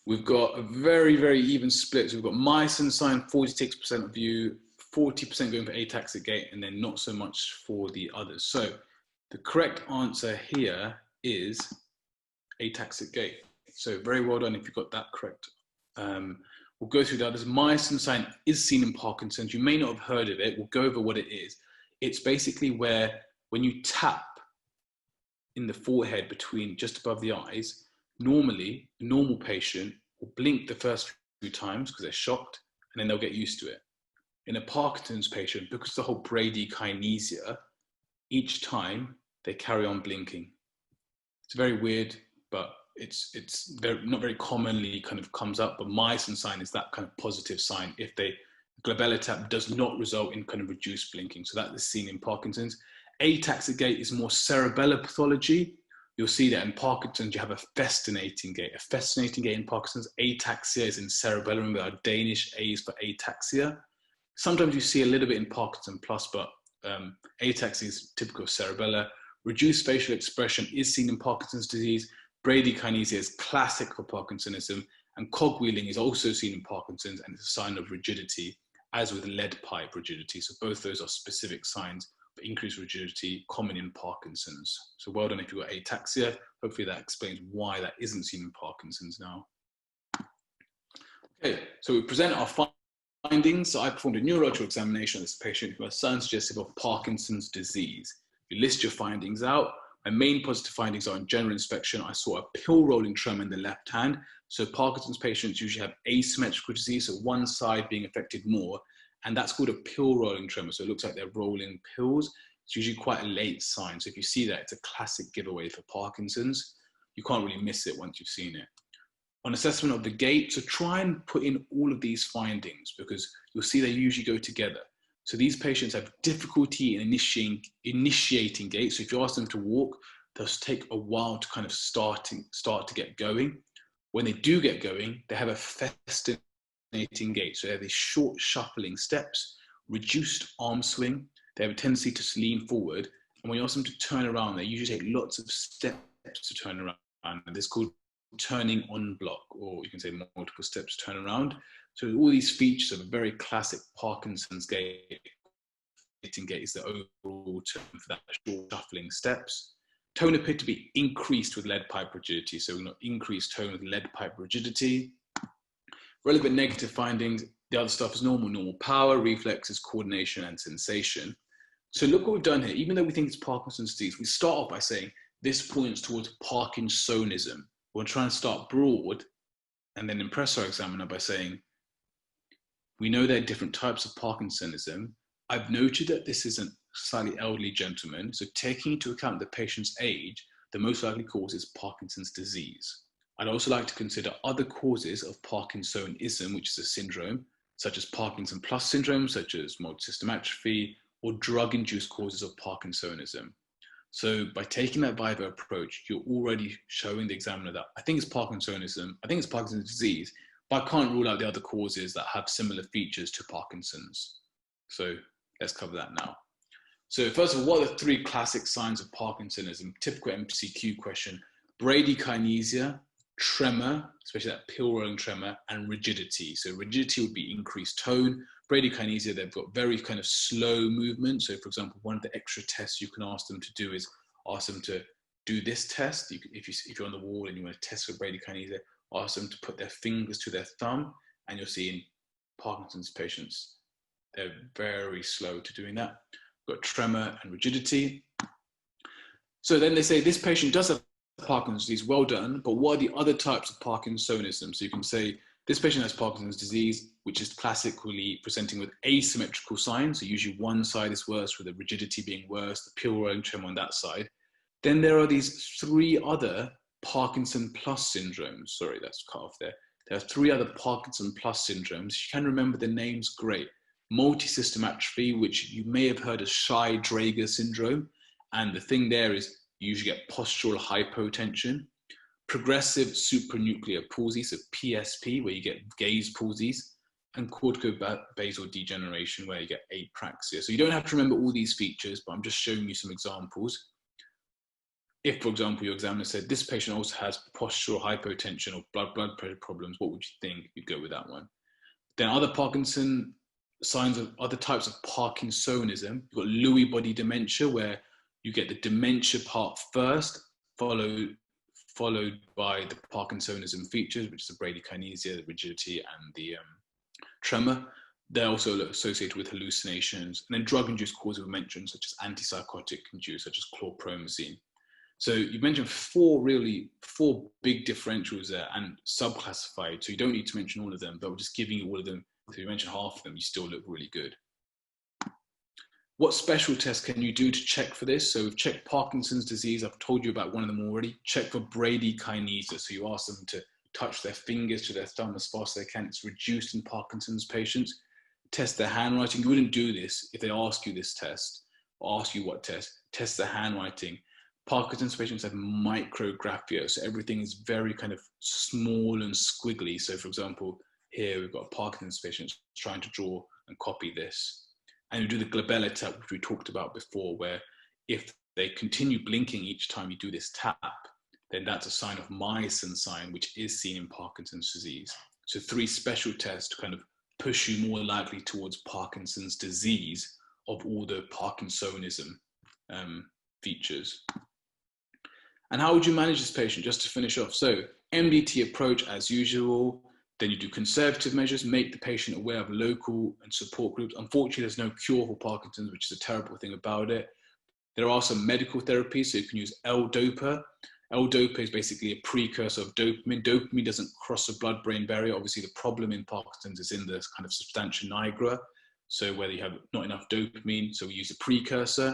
we've got a very, very even split. So we've got Meissen sign, 46% of you, 40% going for ataxic gait, and then not so much for the others. So the correct answer here is ataxic gait. So very well done if you got that correct. We'll go through the others. Meissen sign is seen in Parkinson's. You may not have heard of it. We'll go over what it is. It's basically where when you tap in the forehead between just above the eyes, normally a normal patient will blink the first few times because they're shocked, and then they'll get used to it. In a Parkinson's patient, because of the whole bradykinesia, each time they carry on blinking. It's very weird, but it's not very commonly kind of comes up, but Meissen sign is that kind of positive sign if they glabellar tap does not result in kind of reduced blinking. So that is seen in Parkinson's. Ataxic gait is more cerebellar pathology. You'll see that in Parkinson's, you have a festinating gait. A festinating gait in Parkinson's. Ataxia is in cerebellum, with our Danish A's for ataxia. Sometimes you see a little bit in Parkinson plus, but ataxia is typical of cerebellar. Reduced facial expression is seen in Parkinson's disease. Bradykinesia is classic for Parkinsonism. And cogwheeling is also seen in Parkinson's, and it's a sign of rigidity, as with lead pipe rigidity. So both those are specific signs of increased rigidity, common in Parkinson's. So well done if you've got ataxia. Hopefully that explains why that isn't seen in Parkinson's now. Okay, so we present our findings. So I performed a neurological examination of this patient who has signs suggestive of Parkinson's disease. You list your findings out. My main positive findings are in general inspection. I saw a pill rolling tremor in the left hand. So Parkinson's patients usually have asymmetrical disease, so one side being affected more, and that's called a pill rolling tremor. So it looks like they're rolling pills. It's usually quite a late sign. So if you see that, it's a classic giveaway for Parkinson's. You can't really miss it once you've seen it. On assessment of the gait, so try and put in all of these findings because you'll see they usually go together. So these patients have difficulty in initiating gait. So if you ask them to walk, they'll take a while to kind of start to get going. When they do get going, they have a festinating gait. So they have these short shuffling steps, reduced arm swing. They have a tendency to lean forward. And when you ask them to turn around, they usually take lots of steps to turn around. And this is called turning on block, or you can say multiple steps turn around. So all these features of a very classic Parkinson's gait. Gait is the overall term for that short shuffling steps. Tone appeared to be increased with lead pipe rigidity. So we're not increased tone with lead pipe rigidity. Relevant negative findings, the other stuff is normal power, reflexes, coordination, and sensation. So look what we've done here. Even though we think it's Parkinson's disease, we start off by saying this points towards Parkinsonism. We'll try and start broad and then impress our examiner by saying, we know there are different types of Parkinsonism. I've noted that this is a slightly elderly gentleman, so taking into account the patient's age, the most likely cause is Parkinson's disease. I'd also like to consider other causes of Parkinsonism, which is a syndrome, such as Parkinson plus syndrome, such as multisystem atrophy, or drug-induced causes of Parkinsonism. So by taking that viva approach, you're already showing the examiner that I think it's Parkinsonism, I think it's Parkinson's disease, but I can't rule out the other causes that have similar features to Parkinson's. So let's cover that now. So first of all, what are the 3 classic signs of Parkinsonism? Typical MCQ question: bradykinesia, tremor, especially that pill-rolling tremor, and rigidity. So rigidity would be increased tone. Bradykinesia, they've got very kind of slow movement. So for example, one of the extra tests you can ask them to do is ask them to do this test. If you're on the wall and you want to test for bradykinesia, ask them to put their fingers to their thumb, and you'll see in Parkinson's patients, they're very slow to doing that. We've got tremor and rigidity. So then they say this patient does have Parkinson's disease, well done, but what are the other types of Parkinsonism? So you can say this patient has Parkinson's disease, which is classically presenting with asymmetrical signs. So usually one side is worse, with the rigidity being worse, the pill-rolling tremor on that side. Then there are these 3 other Parkinson plus syndromes. Sorry, that's cut off there. There are 3 other Parkinson plus syndromes. You can remember the names, great. Multi-system atrophy, which you may have heard as Shy-Drager syndrome. And the thing there is you usually get postural hypotension. Progressive supranuclear palsy, so PSP, where you get gaze palsies, and corticobasal degeneration, where you get apraxia. So you don't have to remember all these features, but I'm just showing you some examples. If, for example, your examiner said this patient also has postural hypotension or blood pressure problems, what would you think? You'd go with that one. Then other Parkinson signs of other types of Parkinsonism. You've got Lewy body dementia, where you get the dementia part first, followed by the Parkinsonism features, which is the bradykinesia, the rigidity, and the tremor. They're also associated with hallucinations, and then drug-induced causes we mentioned, such as antipsychotic induced, such as chlorpromazine. So you mentioned 4 big differentials there and subclassified. So you don't need to mention all of them, but we're just giving you all of them. If you mention half of them, you still look really good. What special tests can you do to check for this? So we've checked Parkinson's disease. I've told you about one of them already. Check for bradykinesia. So you ask them to touch their fingers to their thumb as fast as they can. It's reduced in Parkinson's patients. Test their handwriting. You wouldn't do this if they ask you this test or ask you what test. Test their handwriting. Parkinson's patients have micrographia. So everything is very kind of small and squiggly. So for example, here we've got a Parkinson's patient trying to draw and copy this. And you do the glabella tap, which we talked about before, where if they continue blinking each time you do this tap, then that's a sign of myosin sign, which is seen in Parkinson's disease. So 3 special tests to kind of push you more likely towards Parkinson's disease of all the Parkinsonism features. And how would you manage this patient? Just to finish off, so MDT approach as usual. Then you do conservative measures, make the patient aware of local and support groups. Unfortunately, there's no cure for Parkinson's, which is a terrible thing about it. There are some medical therapies, so you can use L-DOPA. L-DOPA is basically a precursor of dopamine. Dopamine doesn't cross the blood-brain barrier. Obviously, the problem in Parkinson's is in the kind of substantia nigra, so whether you have not enough dopamine, so we use a precursor.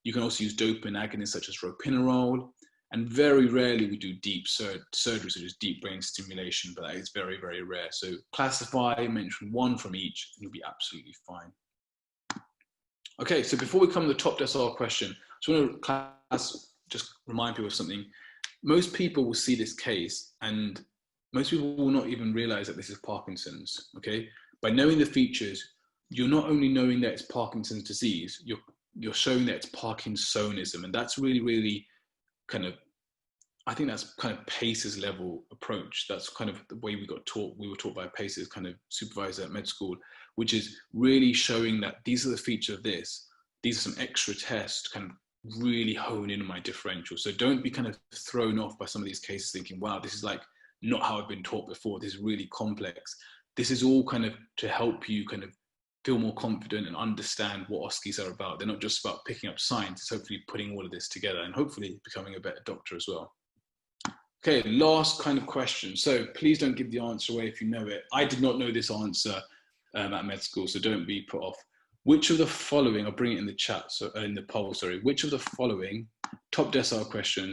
You can also use dopamine agonists such as ropinirole. And very rarely we do deep surgery, such as deep brain stimulation, but that is very, very rare. So classify, mention 1 from each, and you'll be absolutely fine. Okay, so before we come to the top decile question, I just want to just remind people of something. Most people will see this case, and most people will not even realize that this is Parkinson's, okay? By knowing the features, you're not only knowing that it's Parkinson's disease, you're showing that it's Parkinsonism, and that's really, really kind of, I think that's kind of PACE's level approach. That's kind of the way we got taught. We were taught by PACE's kind of supervisor at med school, which is really showing that these are the features of this. These are some extra tests to kind of really hone in on my differential. So don't be kind of thrown off by some of these cases thinking, wow, this is like not how I've been taught before. This is really complex. This is all kind of to help you kind of feel more confident and understand what OSCEs are about. They're not just about picking up science, it's hopefully putting all of this together and hopefully becoming a better doctor as well. Okay, last kind of question. So please don't give the answer away if you know it. I did not know this answer at med school, so don't be put off. Which of the following, I'll bring it in the chat, so in the poll, sorry. Which of the following, top decile question,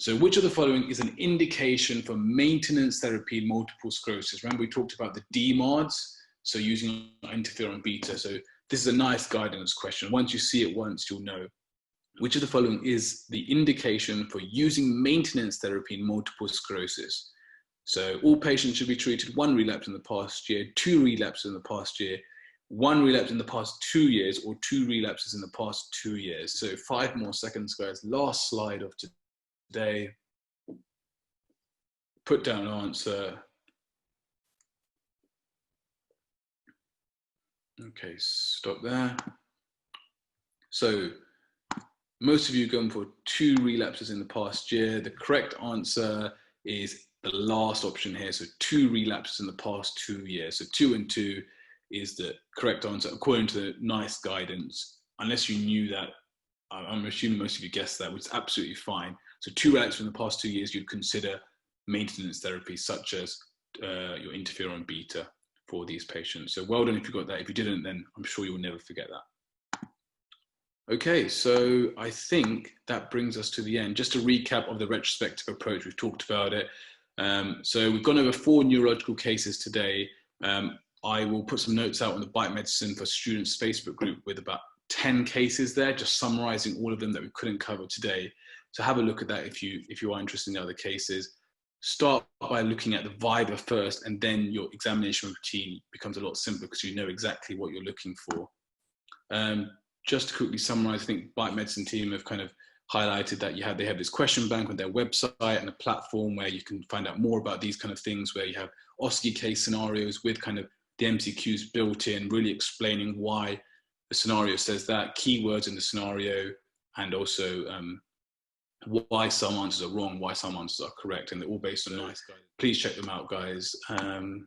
so which of the following is an indication for maintenance therapy in multiple sclerosis? Remember we talked about the DMARDs, so using interferon beta. So this is a nice guidance question. Once you see it once, you'll know. Which of the following is the indication for using maintenance therapy in multiple sclerosis? So all patients should be treated 1 relapse in the past year, 2 relapses in the past year, 1 relapse in the past 2 years, or 2 relapses in the past 2 years. So 5 more seconds, guys. Last slide of today. Put down an answer. Okay, stop there. So most of you gone for 2 relapses in the past year. The correct answer is the last option here. So 2 relapses in the past 2 years. So 2 and 2 is the correct answer according to the NICE guidance. Unless you knew that, I'm assuming most of you guessed that, which is absolutely fine. So 2 relapses in the past 2 years, you'd consider maintenance therapy such as your interferon beta for these patients. So well done if you got that. If you didn't, then I'm sure you'll never forget that. Okay, so I think that brings us to the end. Just a recap of the retrospective approach, we've talked about it. So we've gone over 4 neurological cases today. I will put some notes out on the Bite Medicine for Students Facebook group with about 10 cases there, just summarizing all of them that we couldn't cover today. So have a look at that if you are interested in the other cases. Start by looking at the viva first, and then your examination routine becomes a lot simpler because you know exactly what you're looking for. Just to quickly summarize, I think Bite Medicine team have kind of highlighted that they have this question bank on their website and a platform where you can find out more about these kind of things, where you have OSCE case scenarios with kind of the MCQs built in, really explaining why the scenario says that, keywords in the scenario, and also why some answers are wrong, why some answers are correct, and they're all based on NICE guidance. Please check them out, guys. And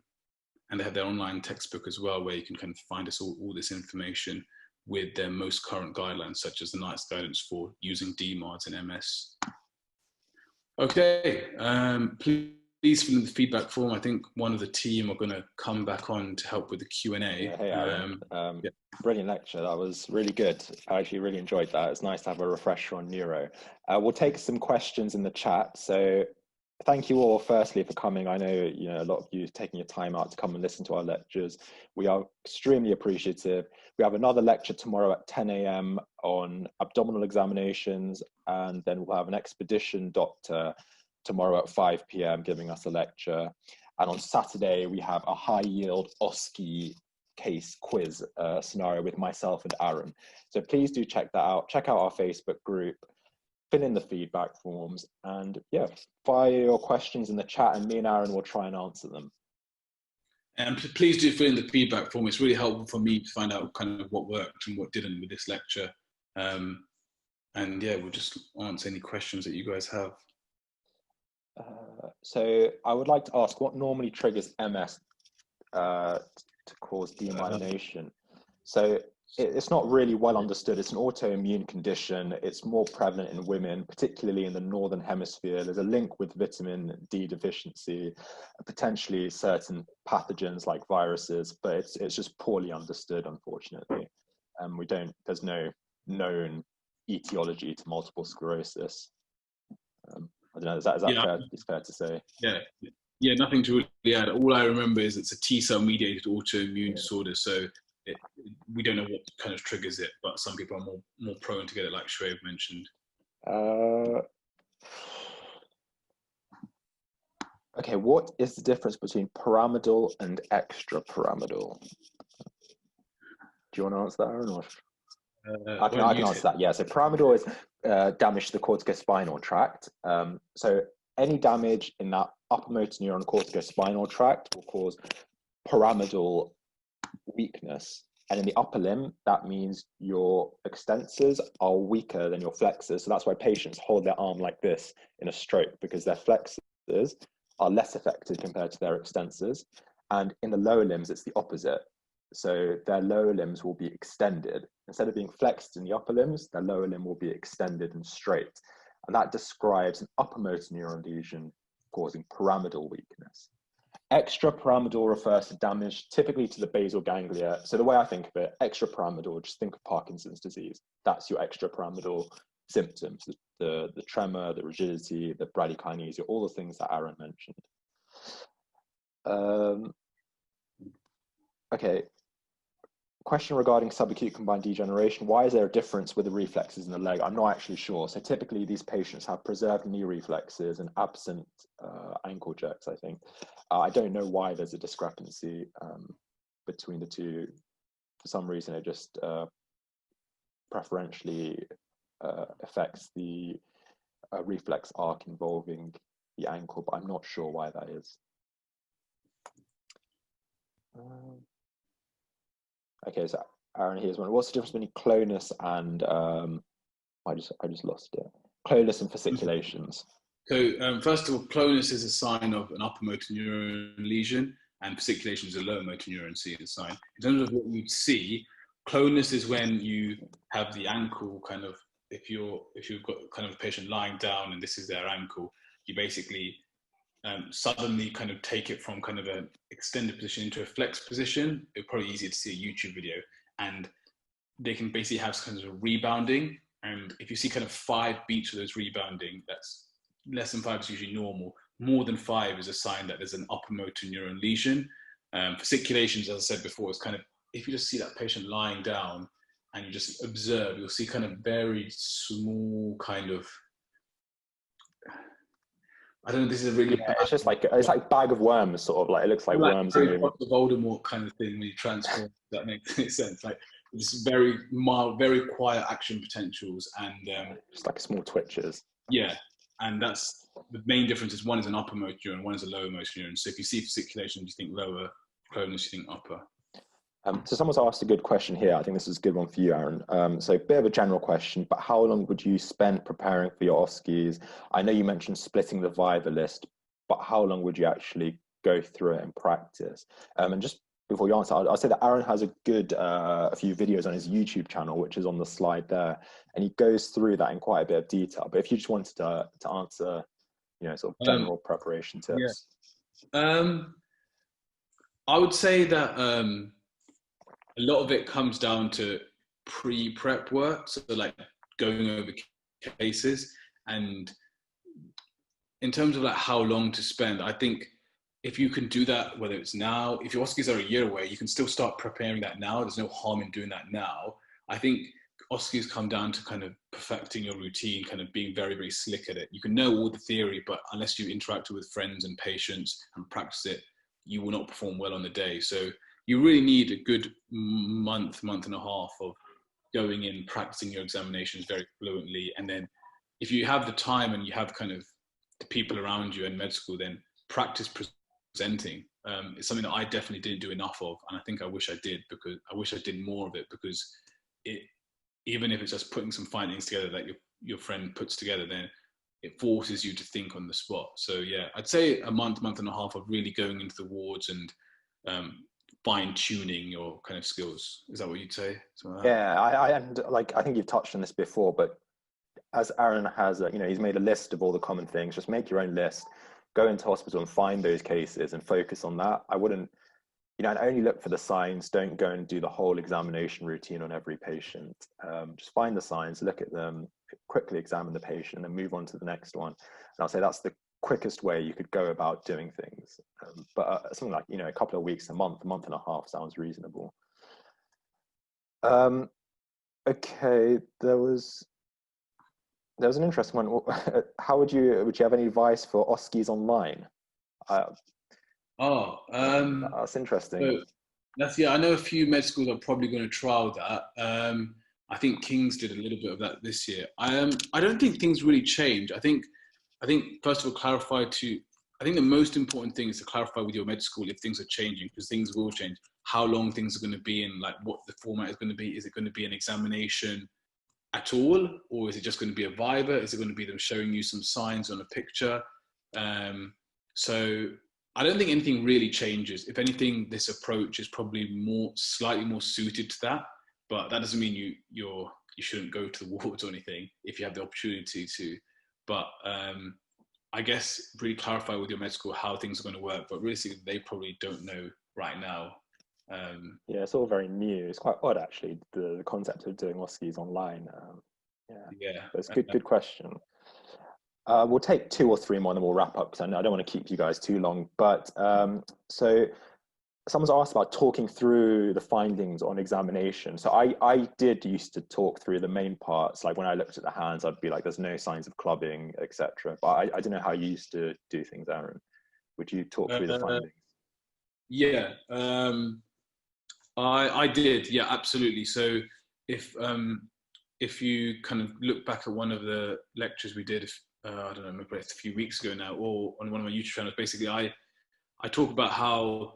they have their online textbook as well, where you can kind of find all this information with their most current guidelines, such as the NICE guidance for using DMARDs in MS. Okay, please fill in the feedback form. I think one of the team are going to come back on to help with the Q&A. Yeah, hey, Aaron. Brilliant lecture. That was really good. I actually really enjoyed that. It's nice to have a refresher on neuro. We'll take some questions in the chat. So thank you all, firstly, for coming. I know, a lot of you taking your time out to come and listen to our lectures. We are extremely appreciative. We have another lecture tomorrow at 10 a.m. on abdominal examinations, and then we'll have an expedition doctor tomorrow at 5 p.m. giving us a lecture. And on Saturday, we have a high-yield OSCE case quiz scenario with myself and Aaron. So please do check that out. Check out our Facebook group, fill in the feedback forms, and yeah, fire your questions in the chat, and me and Aaron will try and answer them. And please do fill in the feedback form. It's really helpful for me to find out kind of what worked and what didn't with this lecture. And yeah, we'll just answer any questions that you guys have. So I would like to ask, what normally triggers MS to cause demyelination? So it's not really well understood. It's an autoimmune condition. It's more prevalent in women, particularly in the Northern Hemisphere. There's a link with vitamin D deficiency, potentially certain pathogens like viruses, but it's just poorly understood, unfortunately. There's no known etiology to multiple sclerosis. I don't know, is that fair? It's fair to say. Yeah, nothing to really add. All I remember is it's a T-cell mediated autoimmune disorder, so we don't know what kind of triggers it, but some people are more prone to get it, like Shoaib mentioned. Okay, what is the difference between pyramidal and extrapyramidal? Do you want to answer that, Aaron? Or? I can answer that. Yeah, so pyramidal is damage to the corticospinal tract. So any damage in that upper motor neuron corticospinal tract will cause pyramidal weakness. And in the upper limb, that means your extensors are weaker than your flexors. So that's why patients hold their arm like this in a stroke, because their flexors are less effective compared to their extensors. And in the lower limbs, it's the opposite. So their lower limbs will be extended. Instead of being flexed in the upper limbs, their lower limb will be extended and straight. And that describes an upper motor neuron lesion causing pyramidal weakness. Extrapyramidal refers to damage typically to the basal ganglia. So the way I think of it, extrapyramidal, just think of Parkinson's disease. That's your extrapyramidal symptoms, the tremor, the rigidity, the bradykinesia, all the things that Aaron mentioned. Okay, question regarding subacute combined degeneration. Why is there a difference with the reflexes in the leg? I'm not actually sure. So typically these patients have preserved knee reflexes and absent ankle jerks, I think. I don't know why there's a discrepancy between the two. For some reason, it just preferentially affects the reflex arc involving the ankle, but I'm not sure why that is. Okay, so Aaron, here's one. What's the difference between clonus and I just lost it. Clonus and fasciculations. So first of all, clonus is a sign of an upper motor neuron lesion, and fasciculation is a lower motor neuron sign. In terms of what you'd see, clonus is when you have the ankle kind of, if you've got kind of a patient lying down and this is their ankle, you basically suddenly kind of take it from kind of an extended position into a flex position. It's probably easier to see a YouTube video, and they can basically have kind of rebounding. And if you see kind of 5 beats of those rebounding, that's less than 5 is usually normal. More than 5 is a sign that there's an upper motor neuron lesion. Fasciculations, as I said before, is kind of, if you just see that patient lying down and you just observe, you'll see kind of very small kind of, I don't know, this is a really bad, it's just like, it's like bag of worms, sort of, like it looks like worms are moving. The Voldemort kind of thing when you transform. That makes sense. Like it's very mild, very quiet action potentials, and just like small twitches. Yeah, and that's the main difference. Is one is an upper motor neuron, one is a lower motor neuron. So if you see fasciculation, you think lower; clonus, you think upper. So someone's asked a good question here. I think this is a good one for you, Aaron. So a bit of a general question, but how long would you spend preparing for your OSCEs? I know you mentioned splitting the viva list, but how long would you actually go through it and practice? And just before you answer, I'll say that Aaron has a good a few videos on his YouTube channel, which is on the slide there, and he goes through that in quite a bit of detail. But if you just wanted to answer, sort of general preparation tips. Yeah. I would say that a lot of it comes down to pre-prep work, so like going over cases. And in terms of like how long to spend, I think if you can do that, whether it's now, if your OSCEs are a year away, you can still start preparing that now. There's no harm in doing that now. I think OSCEs come down to kind of perfecting your routine, kind of being very, very slick at it. You can know all the theory, but unless you interact with friends and patients and practice it, you will not perform well on the day. So you really need a good month and a half of going in, practicing your examinations very fluently. And then if you have the time and you have kind of the people around you in med school, then practice presenting. It's something that I definitely didn't do enough of. And I think I wish I did, because I wish I did more of it, because even if it's just putting some findings together that your friend puts together, then it forces you to think on the spot. So yeah, I'd say a month and a half of really going into the wards and fine-tuning your kind of skills. Is that what you'd say? Like yeah, I think you've touched on this before, but as Aaron has, he's made a list of all the common things. Just make your own list, go into hospital and find those cases and focus on that. I wouldn't, and only look for the signs. Don't go and do the whole examination routine on every patient. Just find the signs, look at them, quickly examine the patient, and then move on to the next one. And I'll say that's the quickest way you could go about doing things. But something like, a couple of weeks, a month and a half sounds reasonable. Okay, there was an interesting one. How would you have any advice for OSCEs online? That's interesting. So I know a few med schools are probably going to trial that. I think King's did a little bit of that this year. I don't think things really change. I think first of all, I think the most important thing is to clarify with your med school if things are changing, because things will change. How long things are going to be, and like what the format is going to be. Is it going to be an examination at all, or is it just going to be a viva? Is it going to be them showing you some signs on a picture? So I don't think anything really changes. If anything, this approach is probably slightly more suited to that, but that doesn't mean you shouldn't go to the wards or anything if you have the opportunity to. But I guess really clarify with your med school how things are going to work, but realistically they probably don't know right now. Yeah, it's all very new. It's quite odd, actually, the concept of doing OSCEs online. Yeah, it's a good question. We'll take 2 or 3 more and then we'll wrap up, because I don't want to keep you guys too long. But so someone's asked about talking through the findings on examination. So I did used to talk through the main parts. Like when I looked at the hands, I'd be like, there's no signs of clubbing, etc. But I don't know how you used to do things, Aaron. Would you talk through the findings? Yeah, I did. Yeah, absolutely. So if you kind of look back at one of the lectures we did, I don't know, maybe a few weeks ago now, or on one of my YouTube channels, basically I talk about how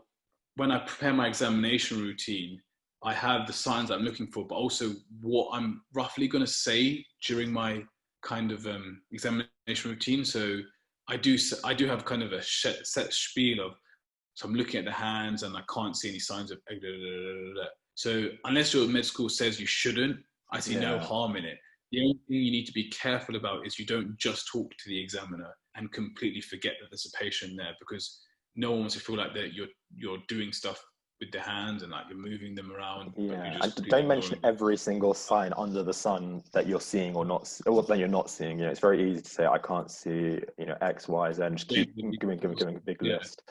when I prepare my examination routine, I have the signs I'm looking for, but also what I'm roughly going to say during my kind of examination routine. So I do have kind of a set spiel of, so I'm looking at the hands and I can't see any signs of. So unless your med school says you shouldn't, I see no harm in it. The only thing you need to be careful about is you don't just talk to the examiner and completely forget that there's a patient there, because no one wants to feel like that you're doing stuff with the hands and like you're moving them around. Yeah, and don't mention every single sign under the sun that you're seeing or not, or that you're not seeing. You know, it's very easy to say I can't see, you know, X, Y, Z, and just keep giving a big list.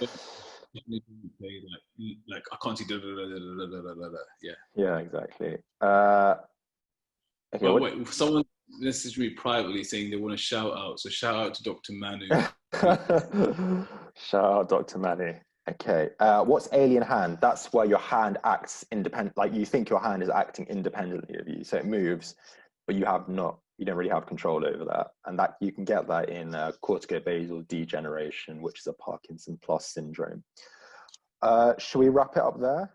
Like I can't see. Yeah, exactly. Okay, wait, someone messaged me privately saying they want to shout out. So shout out to Dr. Manu. Shout out Dr. Manu. Okay, what's alien hand? That's where your hand acts independent, like you think your hand is acting independently of you. So it moves, but you don't really have control over that. And that you can get that in corticobasal degeneration, which is a Parkinson plus syndrome. Should we wrap it up there?